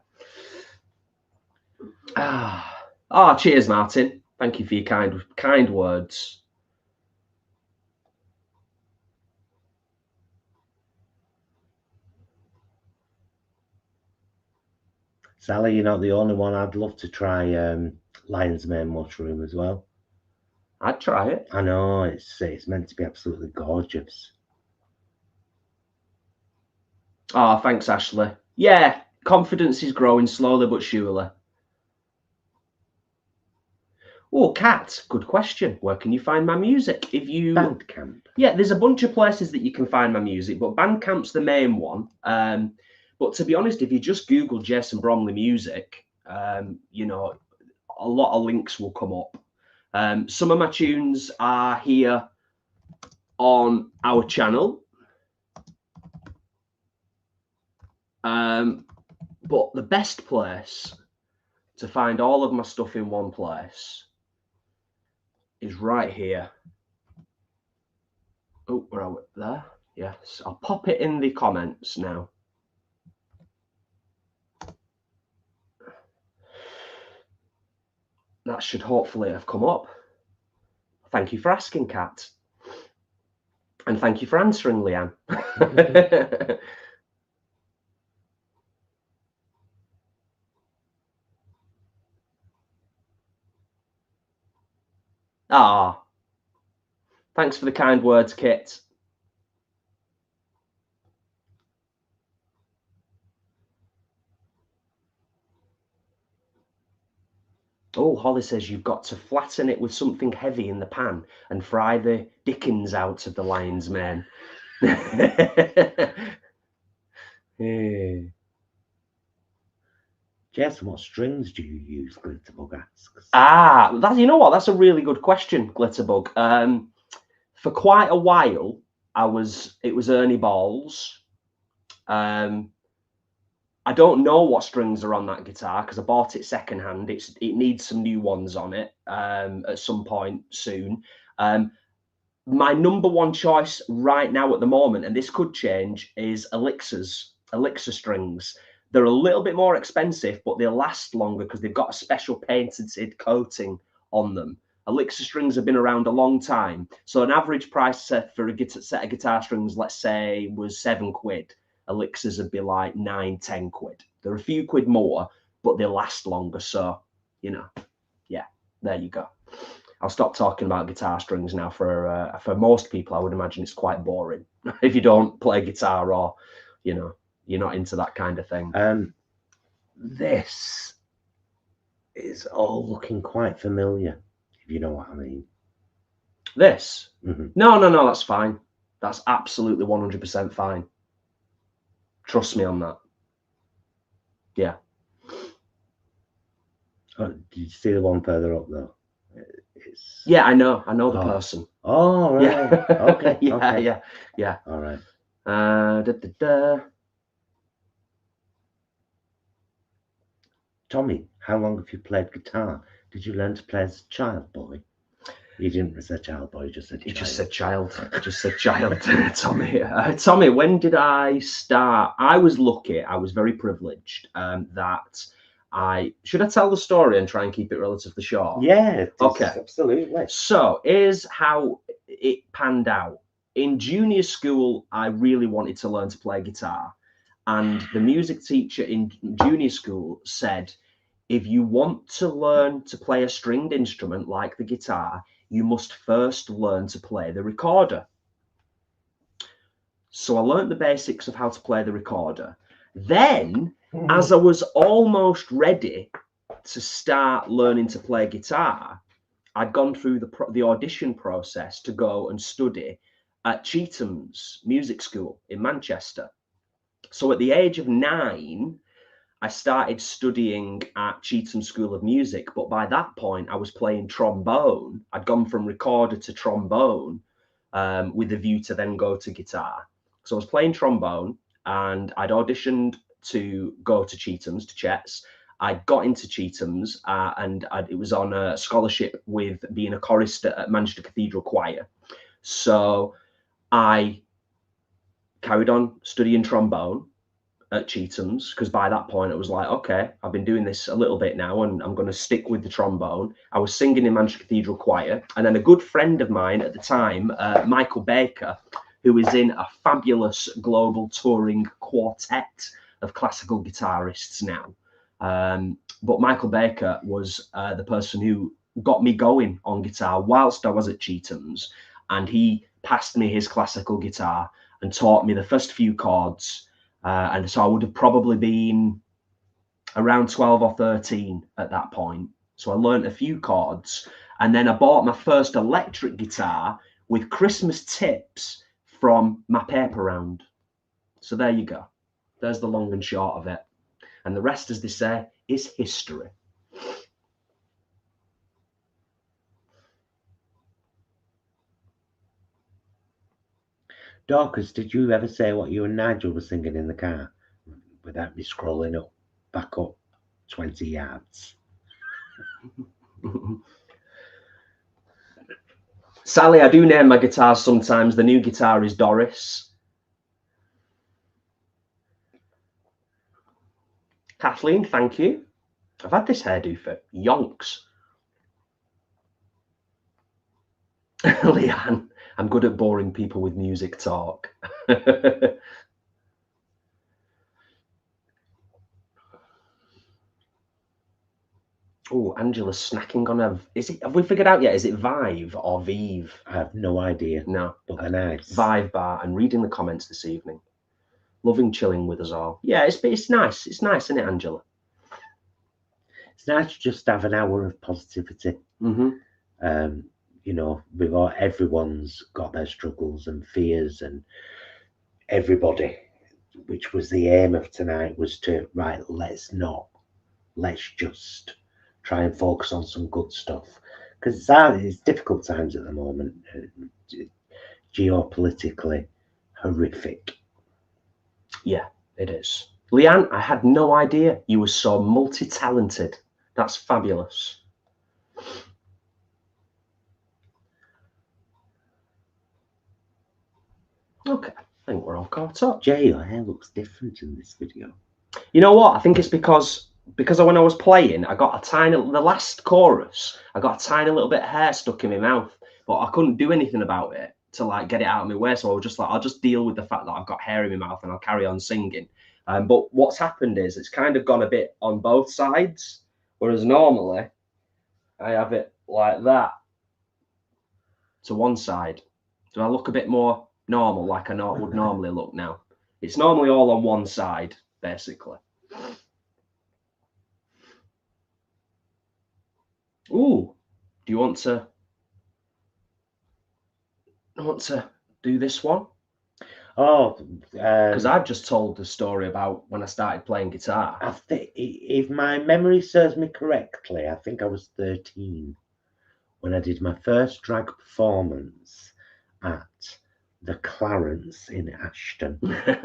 Cheers, Martin. Thank you for your kind words. Sally, you're not the only one. I'd love to try lion's mane mushroom as well. I'd try it. I know, it's meant to be absolutely gorgeous. Oh, thanks, Ashley. Yeah, confidence is growing slowly but surely. Oh, Kat, good question. Where can you find my music? Bandcamp. Yeah, there's a bunch of places that you can find my music, but Bandcamp's the main one. But to be honest, if you just Google Jess and Bromley music, you know, a lot of links will come up. Some of my tunes are here on our channel. But the best place to find all of my stuff in one place is right here. Oh, where are we? There? Yes. I'll pop it in the comments now. that should hopefully have come up. Thank you for asking, Kat. And thank you for answering, Leanne. Ah, thanks for the kind words, Kit. Oh, Holly says you've got to flatten it with something heavy in the pan and fry the dickens out of the lion's mane. Jess, what strings do you use? Glitterbug asks. You know what? That's a really good question, Glitterbug. For quite a while, it was Ernie Balls. I don't know what strings are on that guitar because I bought it secondhand. It needs some new ones on it at some point soon. My number one choice right now at the moment, and this could change, is Elixir strings. They're a little bit more expensive, but they last longer because they've got a special patented coating on them. Elixir strings have been around a long time. So an average price set for a set of guitar strings, let's say, was £7. Elixirs would be like 9-10 quid. They're a few quid more, but they last longer. So, you know, yeah, there you go. I'll stop talking about guitar strings now. For most people, I would imagine it's quite boring if you don't play guitar or, you know, you're not into that kind of thing. This is all looking quite familiar, if you know what I mean. This? Mm-hmm. No, that's fine. That's absolutely 100% fine. Trust me on that. Yeah. Oh, did you see the one further up though? Yeah, I know the person. Oh, right. Yeah. Okay. Yeah, okay. yeah. All right. Tommy, how long have you played guitar? Did you learn to play as a child, boy? You didn't say child, boy. You just said child. He just said child. Just said child. Tommy. Tommy, when did I start? I was lucky. I was very privileged that should I tell the story and try and keep it relatively short? Yeah. Okay. Absolutely. So here's how it panned out. In junior school, I really wanted to learn to play guitar. And the music teacher in junior school said, if you want to learn to play a stringed instrument like the guitar, you must first learn to play the recorder. So I learned the basics of how to play the recorder. Then, as I was almost ready to start learning to play guitar, I'd gone through the audition process to go and study at Chetham's Music School in Manchester. So at the age of 9, I started studying at Cheetham School of Music, but by that point I was playing trombone. I'd gone from recorder to trombone with a view to then go to guitar. So I was playing trombone and I'd auditioned to go to Cheetham's, to Chet's. I got into Cheetham's it was on a scholarship with being a chorister at Manchester Cathedral Choir. So I carried on studying trombone at Cheetham's because by that point it was like, okay, I've been doing this a little bit now and I'm going to stick with the trombone. I was singing in Manchester Cathedral Choir, and then a good friend of mine at the time, Michael Baker, who is in a fabulous global touring quartet of classical guitarists now. But Michael Baker was the person who got me going on guitar whilst I was at Cheetham's, and he passed me his classical guitar and taught me the first few chords. And so I would have probably been around 12 or 13 at that point. So I learned a few chords, and then I bought my first electric guitar with Christmas tips from my paper round. So there you go. There's the long and short of it. And the rest, as they say, is history. Dorcas, did you ever say what you and Nigel were singing in the car without me scrolling back up 20 yards? Sally, I do name my guitars sometimes. The new guitar is Doris. Kathleen, thank you. I've had this hairdo for yonks. Leanne, I'm good at boring people with music talk. Oh, Angela's snacking on a. Is it? Have we figured out yet? Is it Vive or Vive? I have no idea. No, but they're nice. Vive bar. And reading the comments this evening. Loving chilling with us all. Yeah, it's nice. It's nice, isn't it, Angela? It's nice to just have an hour of positivity. Mm-hmm. You know, everyone's got their struggles and fears, and everybody, which was the aim of tonight, was to let's just try and focus on some good stuff, because it's difficult times at the moment, geopolitically horrific. Yeah, it is. Leanne, I had no idea you were so multi-talented. That's fabulous. Okay, I think we're all caught up. Jay, your hair looks different in this video. You know what? I think it's because when I was playing, I got the last chorus, I got a tiny little bit of hair stuck in my mouth, but I couldn't do anything about it to like get it out of my way. So I was just like, I'll just deal with the fact that I've got hair in my mouth and I'll carry on singing. But what's happened is it's kind of gone a bit on both sides, whereas normally I have it like that to one side. Do I look a bit more normal, like I would normally look now? It's normally all on one side, basically. Ooh, do you want to do this one? Oh, because I've just told the story about when I started playing guitar. I think, if my memory serves me correctly, I think I was 13 when I did my first drag performance at the Clarence in Ashton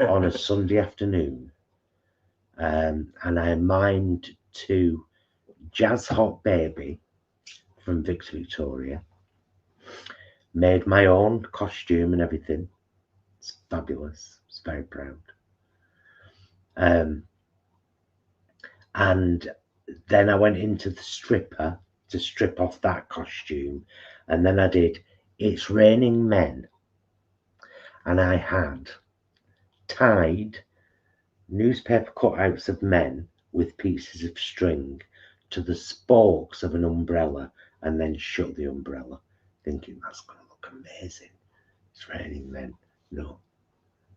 on a Sunday afternoon, and I mimed to Jazz Hot Baby from Victoria. Made my own costume and everything. It's fabulous. I was very proud. And then I went into the stripper to strip off that costume, and then I did It's Raining Men, and I had tied newspaper cutouts of men with pieces of string to the spokes of an umbrella and then shut the umbrella, thinking that's going to look amazing. It's raining men. No,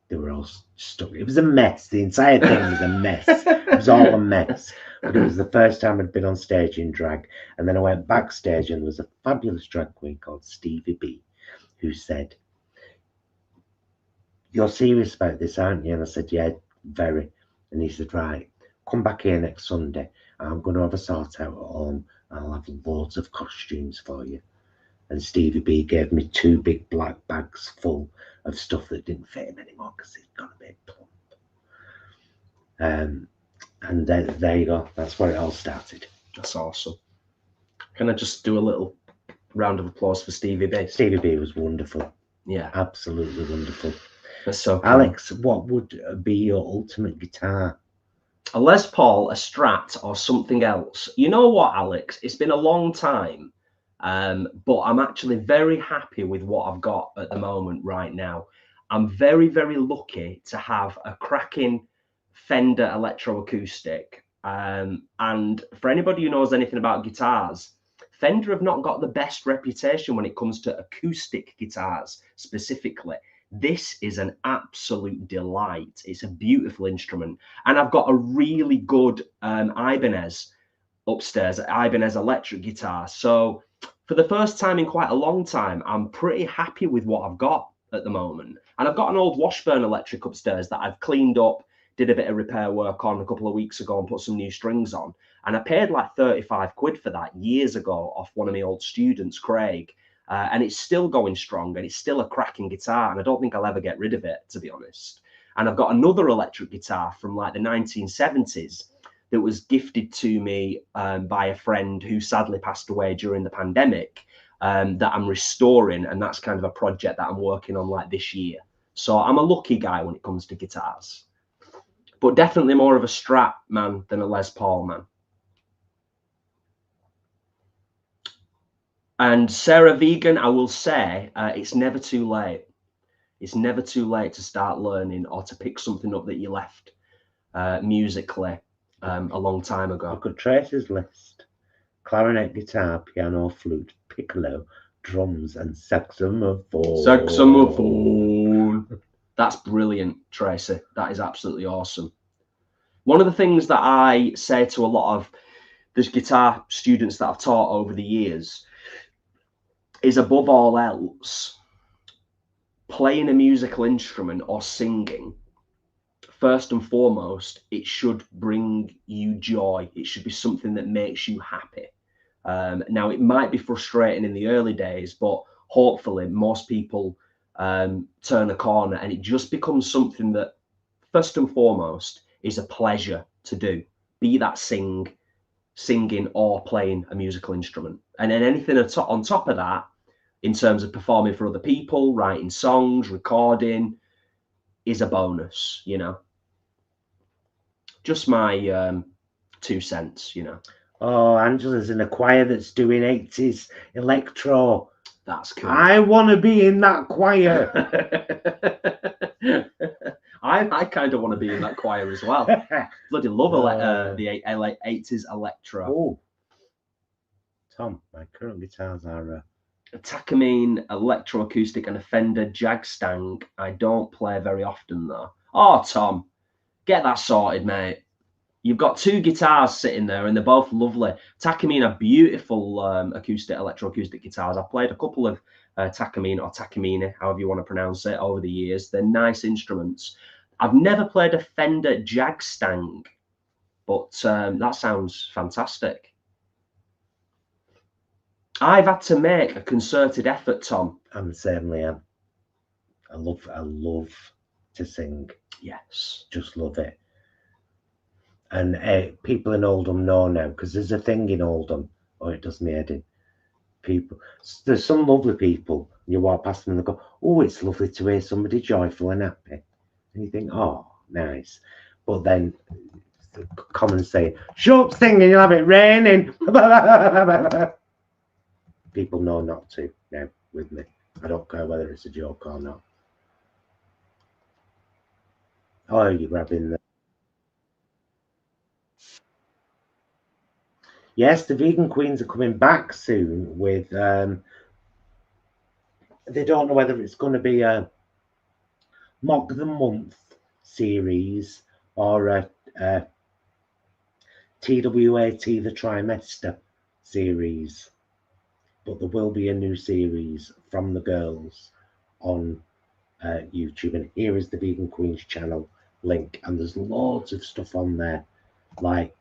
they were all stuck. It was a mess. The entire thing was a mess. It was all a mess. But it was the first time I'd been on stage in drag. And then I went backstage, and there was a fabulous drag queen called Stevie B who said, "You're serious about this, aren't you?" And I said, "Yeah, very." And he said, "Right, come back here next Sunday. I'm going to have a sort out at home. I'll have loads of costumes for you." And Stevie B gave me 2 big black bags full of stuff that didn't fit him anymore because he'd got a bit plump. And there you go. That's where it all started. That's awesome. Can I just do a little round of applause for Stevie B? Stevie B was wonderful. Yeah. Absolutely wonderful. That's so cool. Alex, what would be your ultimate guitar? A Les Paul, a Strat, or something else? You know what, Alex? It's been a long time, but I'm actually very happy with what I've got at the moment right now. I'm very, very lucky to have a cracking Fender electroacoustic. And for anybody who knows anything about guitars, Fender have not got the best reputation when it comes to acoustic guitars specifically. This is an absolute delight. It's a beautiful instrument. And I've got a really good Ibanez upstairs, Ibanez electric guitar. So for the first time in quite a long time, I'm pretty happy with what I've got at the moment. And I've got an old Washburn electric upstairs that I've cleaned up, did a bit of repair work on a couple of weeks ago and put some new strings on. And I paid like 35 quid for that years ago off one of my old students, Craig. And it's still going strong, and it's still a cracking guitar, and I don't think I'll ever get rid of it, to be honest. And I've got another electric guitar from like the 1970s that was gifted to me by a friend who sadly passed away during the pandemic, that I'm restoring, and that's kind of a project that I'm working on like this year. So I'm a lucky guy when it comes to guitars, but definitely more of a Strat man than a Les Paul man. And Sarah Vegan, I will say, it's never too late. It's never too late to start learning or to pick something up that you left musically a long time ago. Look at Tracy's list: clarinet, guitar, piano, flute, piccolo, drums, and saxophone. Saxophone. That's brilliant, Tracy. That is absolutely awesome. One of the things that I say to a lot of the guitar students that I've taught over the years is, above all else, playing a musical instrument or singing, first and foremost, it should bring you joy. It should be something that makes you happy. Now, it might be frustrating in the early days, but hopefully most people turn a corner and it just becomes something that, first and foremost, is a pleasure to do. Be that singing or playing a musical instrument. And then anything on top of that, in terms of performing for other people, writing songs, recording, is a bonus, you know. Just my 2 cents, you know. Oh, Angela's in a choir that's doing 80s electro. That's cool. I want to be in that choir. I kind of want to be in that choir as well. Bloody love the 80s electro. Oh, Tom, my current guitars are a Takamine electroacoustic and a Fender Jagstang. I don't play very often though. Oh, Tom, get that sorted, mate. You've got 2 guitars sitting there and they're both lovely. Takamine are beautiful electroacoustic guitars. I've played a couple of Takamine or Takamine, however you want to pronounce it, over the years. They're nice instruments. I've never played a Fender Jagstang, but that sounds fantastic. I've had to make a concerted effort, Tom. I'm certainly am. I love to sing. Yes. Just love it. And people in Oldham know now, because there's a thing in Oldham. Oh, it does me head in. People, there's some lovely people. You walk past them and they go, "Oh, it's lovely to hear somebody joyful and happy." And you think, "Oh, nice." But then the common saying, "Shut up singing, you'll have it raining." People know not to now with me. I don't care whether it's a joke or not. Oh, you're grabbing the... Yes, the Vegan Queens are coming back soon with... they don't know whether it's going to be a Mock the Month series or a TWAT the Trimester series. But there will be a new series from the girls on YouTube. And here is the Vegan Queens channel link. And there's loads of stuff on there. Like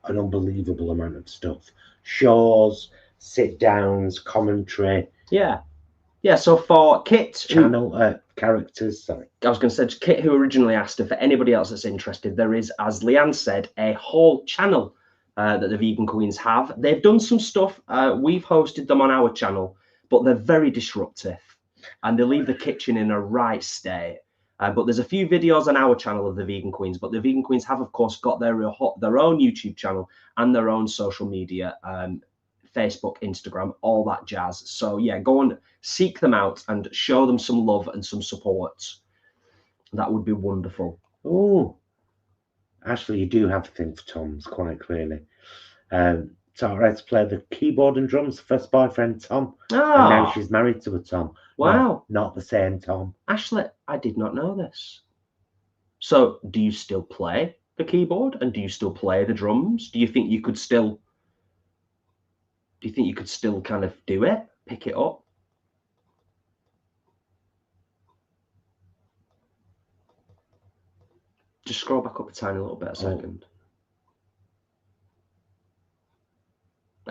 an unbelievable amount of stuff. Shows, sit-downs, commentary. Yeah. Yeah, so for Kit... Channel characters, sorry. I was going to say, Kit, who originally asked, and for anybody else that's interested, there is, as Leanne said, a whole channel that the Vegan Queens have. They've done some stuff. We've hosted them on our channel, but they're very disruptive. And they leave the kitchen in a right state. But there's a few videos on our channel of the Vegan Queens, but the Vegan Queens have, of course, got their own YouTube channel and their own social media, Facebook, Instagram, all that jazz. So, yeah, go and seek them out and show them some love and some support. That would be wonderful. Oh, actually, you do have a thing for Tom's, quite clearly. Tara to play the keyboard and drums, first boyfriend Tom. Oh. And now she's married to a Tom. Wow. Not the same Tom. Ashley, I did not know this. So do you still play the keyboard and do you still play the drums? Do you think you could still kind of do it, pick it up? Just scroll back up a tiny little bit a second.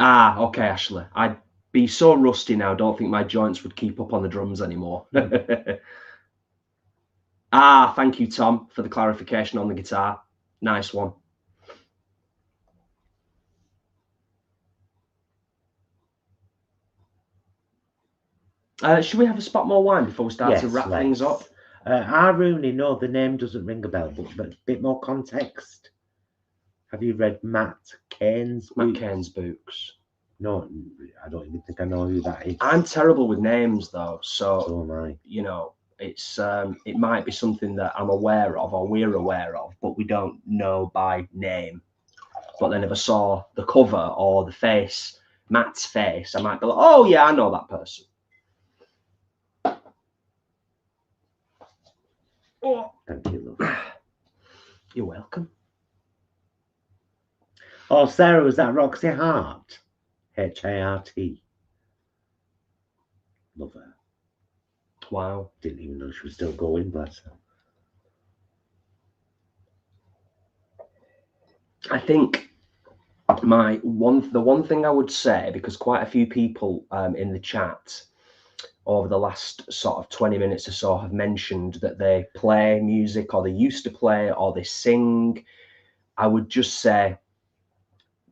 Ah, okay, Ashley. I'd be so rusty now, don't think my joints would keep up on the drums anymore. Ah, thank you, Tom, for the clarification on the guitar. Nice one. Should we have a spot more wine before we start to wrap things up? Rooney, no, the name doesn't ring a bell, but a bit more context. Have you read Matt Cain's books? Matt Cain's books. No, I don't even think I know who that is. I'm terrible with names though, so So am I. you know, it's it might be something that I'm aware of or we're aware of, but we don't know by name. But then if I saw the cover or the face, Matt's face, I might be like, oh yeah, I know that person. Oh, Thank you, love. you're welcome. Oh, Sarah, was that Roxy Hart? H-A-R-T. Love her. Wow. Didn't even know she was still going, bless her. I think the one thing I would say, because quite a few people in the chat over the last sort of 20 minutes or so have mentioned that they play music or they used to play or they sing, I would just say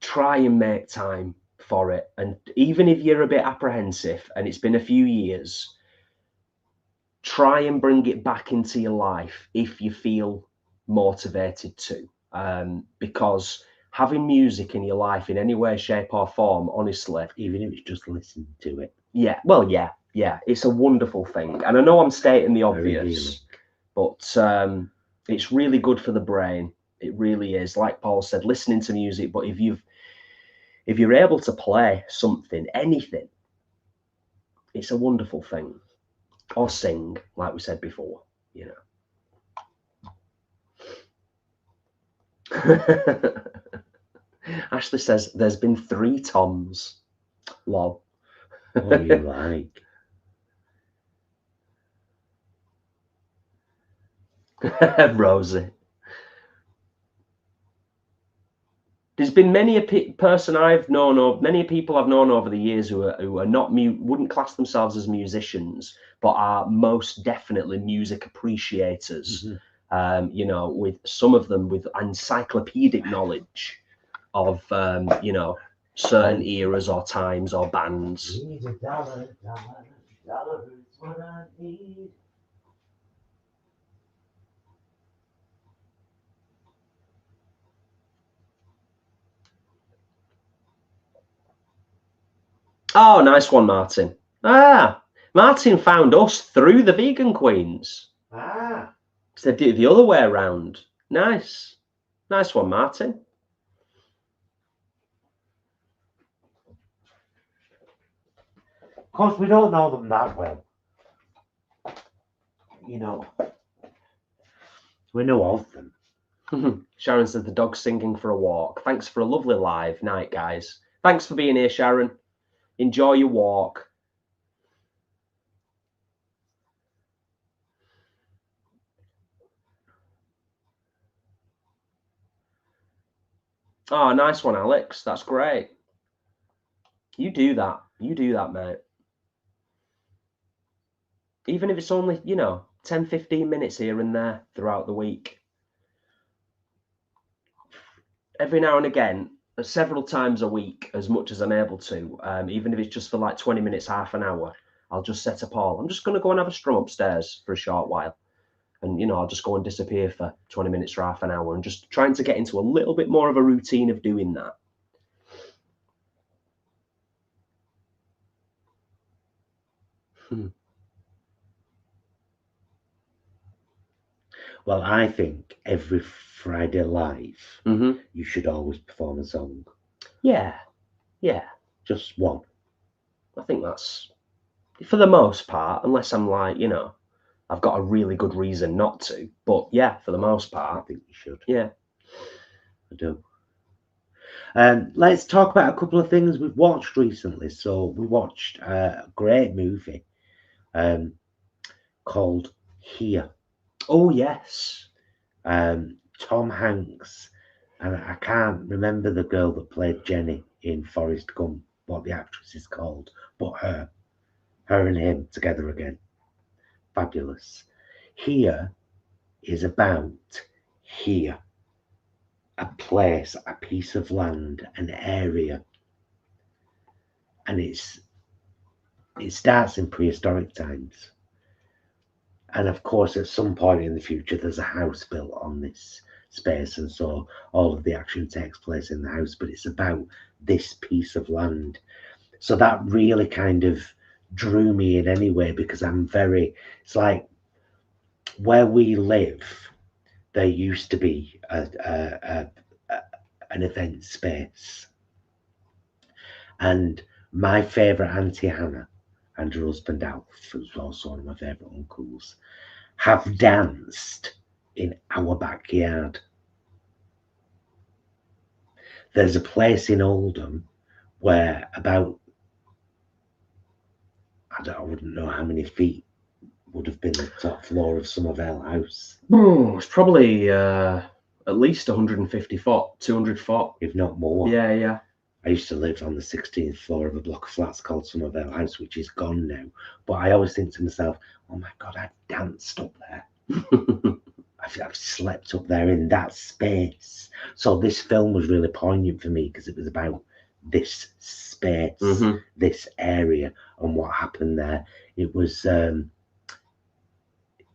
try and make time for it. And even if you're a bit apprehensive and it's been a few years, try and bring it back into your life if you feel motivated to, because having music in your life in any way, shape or form, honestly, Even if it's just listening to it. yeah, well, yeah, it's a wonderful thing. And I know I'm stating the Very obvious, but it's really good for the brain. It really is. Like Paul said, listening to music, but if you're able to play something, anything, it's a wonderful thing. Or sing, like we said before, you know. Ashley says there's been 3 Toms. Lol. Oh, you like. Rosie. There's been many a person I've known, or many people I've known over the years who are not wouldn't class themselves as musicians, but are most definitely music appreciators. Mm-hmm. You know, with some of them with encyclopedic knowledge of you know, certain eras or times or bands. Need $1, $1 is what I need. Oh, nice one, Martin. Ah, Martin found us through the Vegan Queens. Ah. So they did it the other way around. Nice. Nice one, Martin. Of course, we don't know them that well. You know, we know of them. Sharon says the dog's singing for a walk. Thanks for a lovely live night, guys. Thanks for being here, Sharon. Enjoy your walk. Oh, nice one, Alex. That's great. You do that. You do that, mate. Even if it's only, you know, 10, 15 minutes here and there throughout the week. Every now and again, several times a week, as much as I'm able to, even if it's just for like 20 minutes, half an hour, I'll just set a poll. I'm just going to go and have a strum upstairs for a short while. And, you know, I'll just go and disappear for 20 minutes or half an hour and just trying to get into a little bit more of a routine of doing that. Well, I think every Friday live, you should always perform a song. Yeah. Just one. I think that's, for the most part, unless I'm like, you know, I've got a really good reason not to. But yeah, for the most part, I think you should. Yeah. I do. Let's talk about a couple of things we've watched recently. So we watched a great movie called Here. Oh, yes. Tom Hanks, and I can't remember the girl that played Jenny in Forrest Gump, what the actress is called, but her and him together again. Fabulous. Here is about here, a place, a piece of land, an area, and it starts in prehistoric times. And of course, at some point in the future, there's a house built on this space, and so all of the action takes place in the house, but it's about this piece of land. So that really kind of drew me in anyway, because it's like where we live, there used to be an event space, and my favourite Auntie Hannah and her husband Alf, who's also one of my favourite uncles, have danced in our backyard. There's a place in Oldham where about, I wouldn't know how many feet would have been the top floor of Somerville House. Oh, it's probably at least 150 foot, 200 foot. If not more. Yeah, yeah. I used to live on the 16th floor of a block of flats called Somerville House, which is gone now. But I always think to myself, oh my God, I've danced up there. I've slept up there in that space. So this film was really poignant for me because it was about this space, this area, and what happened there. It was a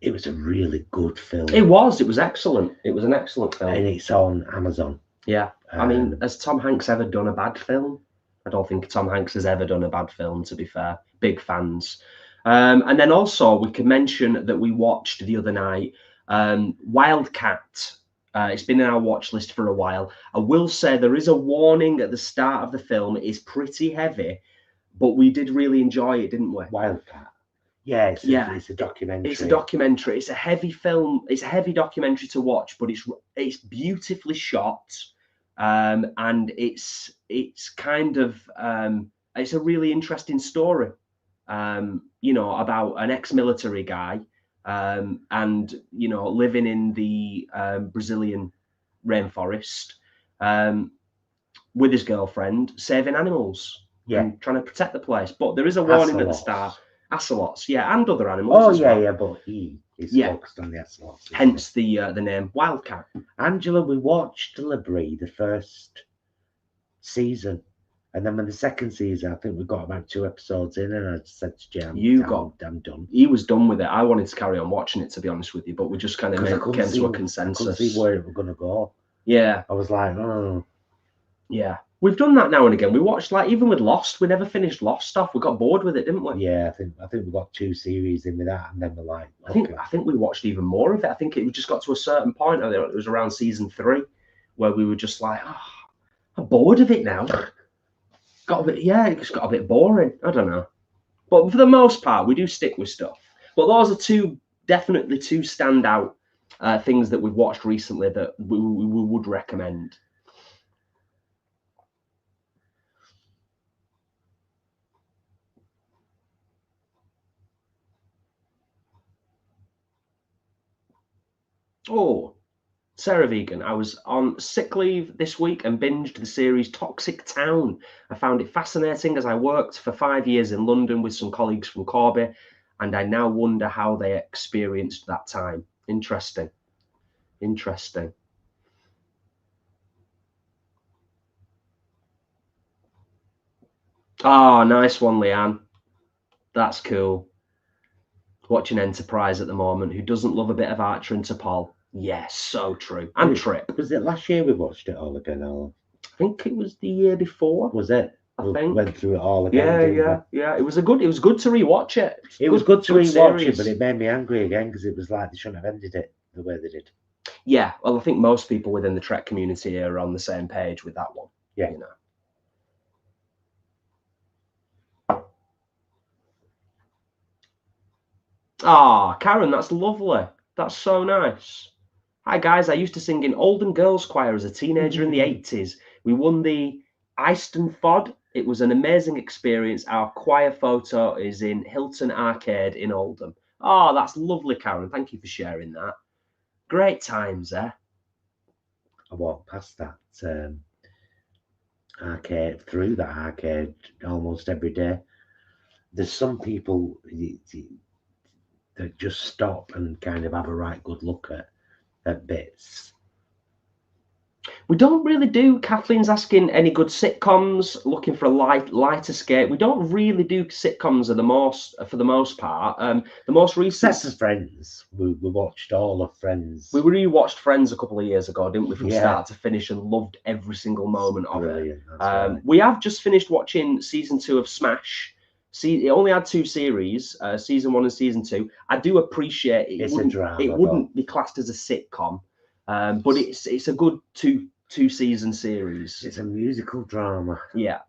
really good film. It was excellent. It was an excellent film. And it's on Amazon. Yeah. I mean, has Tom Hanks ever done a bad film? I don't think Tom Hanks has ever done a bad film, to be fair. Big fans. And then also we can mention that we watched the other night Wildcat. It's been in our watch list for a while. I will say there is a warning at the start of the film. It is pretty heavy, but we did really enjoy it, didn't we? Wildcat. Yeah, it's a documentary. It's a documentary. It's a heavy film. It's a heavy documentary to watch, but it's beautifully shot, and it's kind of it's a really interesting story, about an ex-military guy, and living in the Brazilian rainforest, with his girlfriend, saving animals, and trying to protect the place. But there is a warning at the start. Ocelots, and other animals. But he is focused on the ocelots. Hence the name Wildcat. Angela, we watched Delivery the first season, and then when the second season, I think we got about 2 episodes in, and I said to Jam, I'm done. He was done with it. I wanted to carry on watching it, to be honest with you, but we just kind of came to a consensus. I couldn't see where it was going to go. Yeah. I was like, oh. Yeah. We've done that now and again. We watched, even with Lost, we never finished Lost off. We got bored with it, didn't we? Yeah, I think we got 2 series in with that, and then we're like, okay. I think we watched even more of it. I think it just got to a certain point. I think it was around season 3 where we were just like, I'm bored of it now. It just got a bit boring. I don't know. But for the most part, we do stick with stuff. But those are definitely two standout things that we've watched recently that we would recommend. Oh, Sarah Vegan. I was on sick leave this week and binged the series Toxic Town. I found it fascinating as I worked for 5 years in London with some colleagues from Corby, and I now wonder how they experienced that time. Interesting. Oh, nice one, Leanne. That's cool. Watching Enterprise at the moment. Who doesn't love a bit of Archer and T'Pol? Yes, so true. And Trip. Was it last year we watched it all again? Or? I think it was the year before. Was it? I think went through it all again. Yeah. It was good to rewatch it. It was good to rewatch it, but it made me angry again because it was like they shouldn't have ended it the way they did. Yeah, well, I think most people within the Trek community are on the same page with that one. Yeah. Ah, Karen, that's lovely. That's so nice. Hi, guys. I used to sing in Oldham Girls Choir as a teenager in the 80s. We won the Eyston Fod. It was an amazing experience. Our choir photo is in Hilton Arcade in Oldham. Oh, that's lovely, Karen. Thank you for sharing that. Great times, eh? I walk past that arcade, through that arcade almost every day. There's some people that just stop and kind of have a right good look at bits. We don't really do. Kathleen's asking any good sitcoms, looking for a light escape. We don't really do sitcoms for the most part. The most recent Except for Friends. We watched all of Friends. We rewatched Friends a couple of years ago, didn't we? From Yeah. start to finish, and loved every single moment of Brilliant. it. That's right. We have just finished watching season 2 of Smash. See, it only had 2 series, season 1 and season 2. I do appreciate it. It's a drama. It wouldn't be classed as a sitcom, but it's a good two season series. It's a musical drama. Yeah.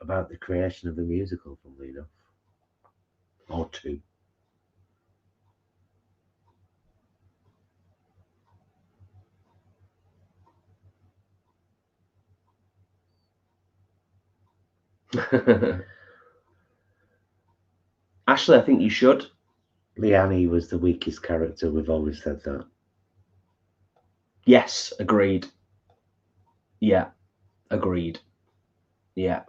About the creation of a musical, funnily enough. Or 2. Ashley, I think you should. Leanne was the weakest character. We've always said that. Yes, agreed. Yeah, agreed. Yeah,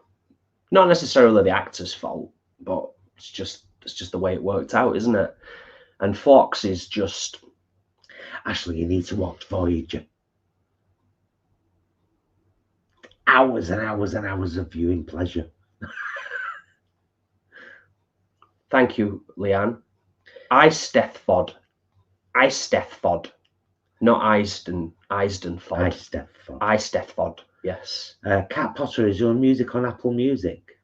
not necessarily the actor's fault, but it's just the way it worked out, isn't it? And Fox is just. Ashley, you need to watch Voyager. Hours and hours and hours of viewing pleasure. Thank you, Leanne. Eistethfod. Not Eisden Fod. Eistethfod, yes. Cat Potter, is your music on Apple Music?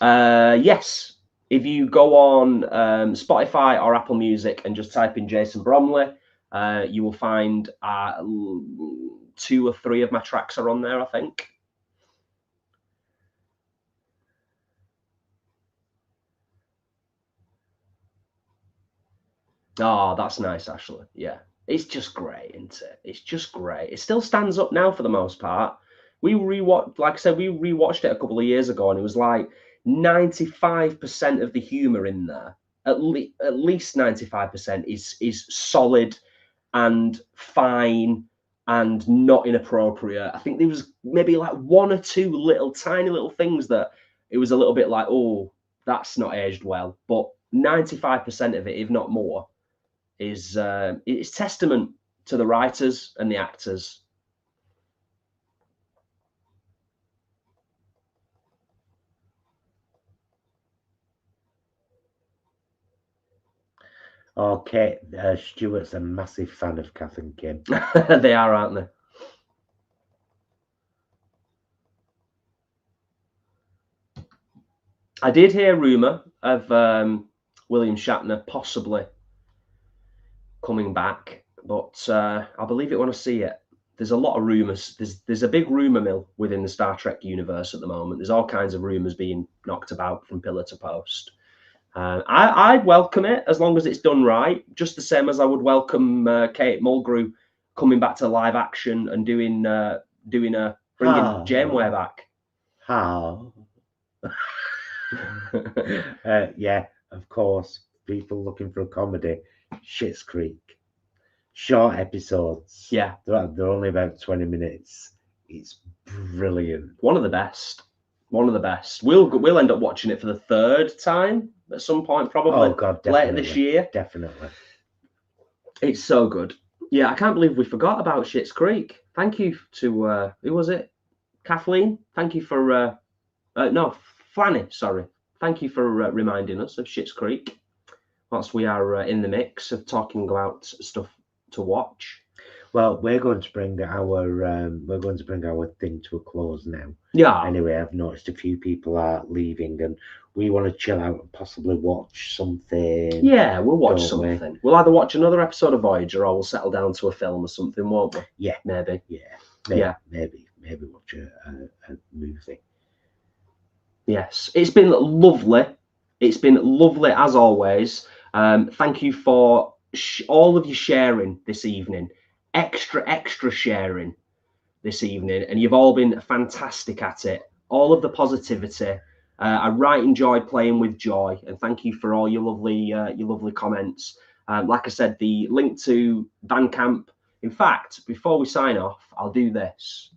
Yes. If you go on Spotify or Apple Music and just type in Jason Bromley, you will find 2 or 3 of my tracks are on there, I think. Oh, that's nice, Ashley. Yeah. It's just great, isn't it? It's just great. It still stands up now for the most part. We rewatched, like I said, we rewatched it a couple of years ago, and it was like 95% of the humor in there. At least 95% is solid and fine and not inappropriate. I think there was maybe like 1 or 2 tiny little things that it was a little bit like, oh, that's not aged well. But 95% of it, if not more, is it's testament to the writers and the actors. Okay, Stuart's a massive fan of Kath and Kim. They are, aren't they? I did hear a rumour of William Shatner possibly coming back, but I'll believe it when I see it. There's a lot of rumours. There's a big rumour mill within the Star Trek universe at the moment. There's all kinds of rumours being knocked about from pillar to post. I'd welcome it as long as it's done right, just the same as I would welcome Kate Mulgrew coming back to live action and bringing Janeway back. How? Yeah, of course. People looking for a comedy. Schitt's Creek. Short episodes. Yeah. They're only about 20 minutes. It's brilliant. One of the best. We'll end up watching it for the 3rd time at some point, probably. Oh God, definitely. Later this year. Definitely. It's so good. Yeah, I can't believe we forgot about Schitt's Creek. Thank you to who was it? Kathleen. Thank you for Flanny. Sorry. Thank you for reminding us of Schitt's Creek. Whilst we are in the mix of talking about stuff to watch. Well, we're going to bring our thing to a close now. Yeah. Anyway, I've noticed a few people are leaving, and we want to chill out and possibly watch something. Yeah, we'll watch something. We'll either watch another episode of Voyager, or we'll settle down to a film or something, won't we? Yeah, maybe. Yeah, maybe watch a movie. Yes, it's been lovely. It's been lovely as always. Thank you for all of you sharing this evening. Extra sharing this evening, and you've all been fantastic at it. All of the positivity. I right enjoyed playing with Joy, and thank you for all your lovely comments. Like I said, the link to Bandcamp. In fact, before we sign off, I'll do this.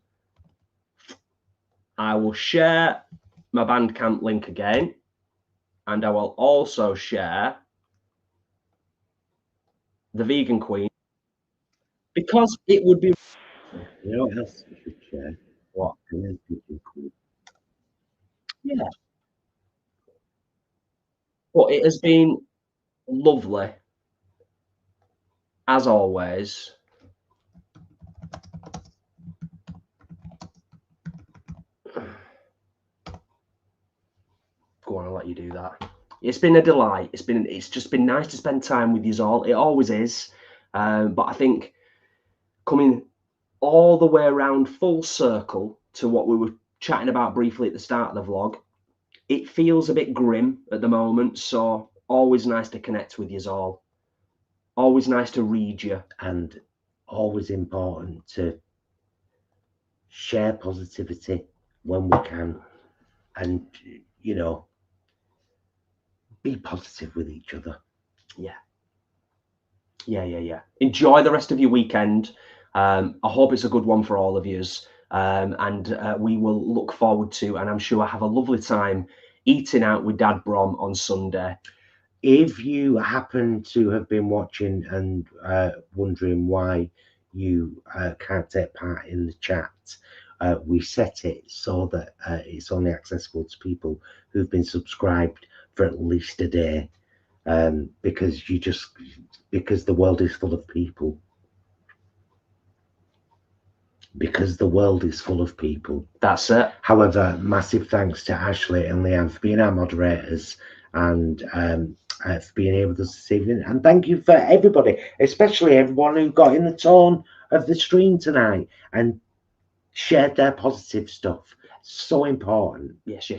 I will share my Bandcamp link again, and I will also share the Vegan Queen, because it would be You know what else we should share? What? And then people cool. Yeah. But it has been lovely, as always. Go on, I'll let you do that. It's been a delight. It's just been nice to spend time with you all. It always is. But I think coming all the way around full circle to what we were chatting about briefly at the start of the vlog, it feels a bit grim at the moment. So always nice to connect with you all. Always nice to read you. And always important to share positivity when we can, and you know, be positive with each other. Yeah. Enjoy the rest of your weekend. I hope it's a good one for all of yous. And we will look forward to, and I'm sure have a lovely time eating out with Dad Brom on Sunday. If you happen to have been watching and wondering why you can't take part in the chat, we set it so that it's only accessible to people who've been subscribed for at least a day, because the world is full of people. Because the world is full of people. That's it. However, massive thanks to Ashley and Leanne for being our moderators and for being here with us this evening. And thank you for everybody, especially everyone who got in the tone of the stream tonight and shared their positive stuff. So important. Yes.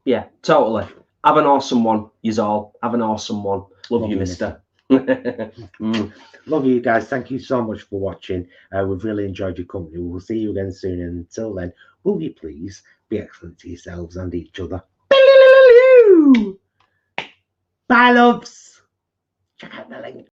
Yeah, totally. Have an awesome one, yous all. Have an awesome one. Love you, mister. Love you guys. Thank you so much for watching. We've really enjoyed your company. We'll see you again soon. And until then, will you please be excellent to yourselves and each other? Bye, loves. Check out the link.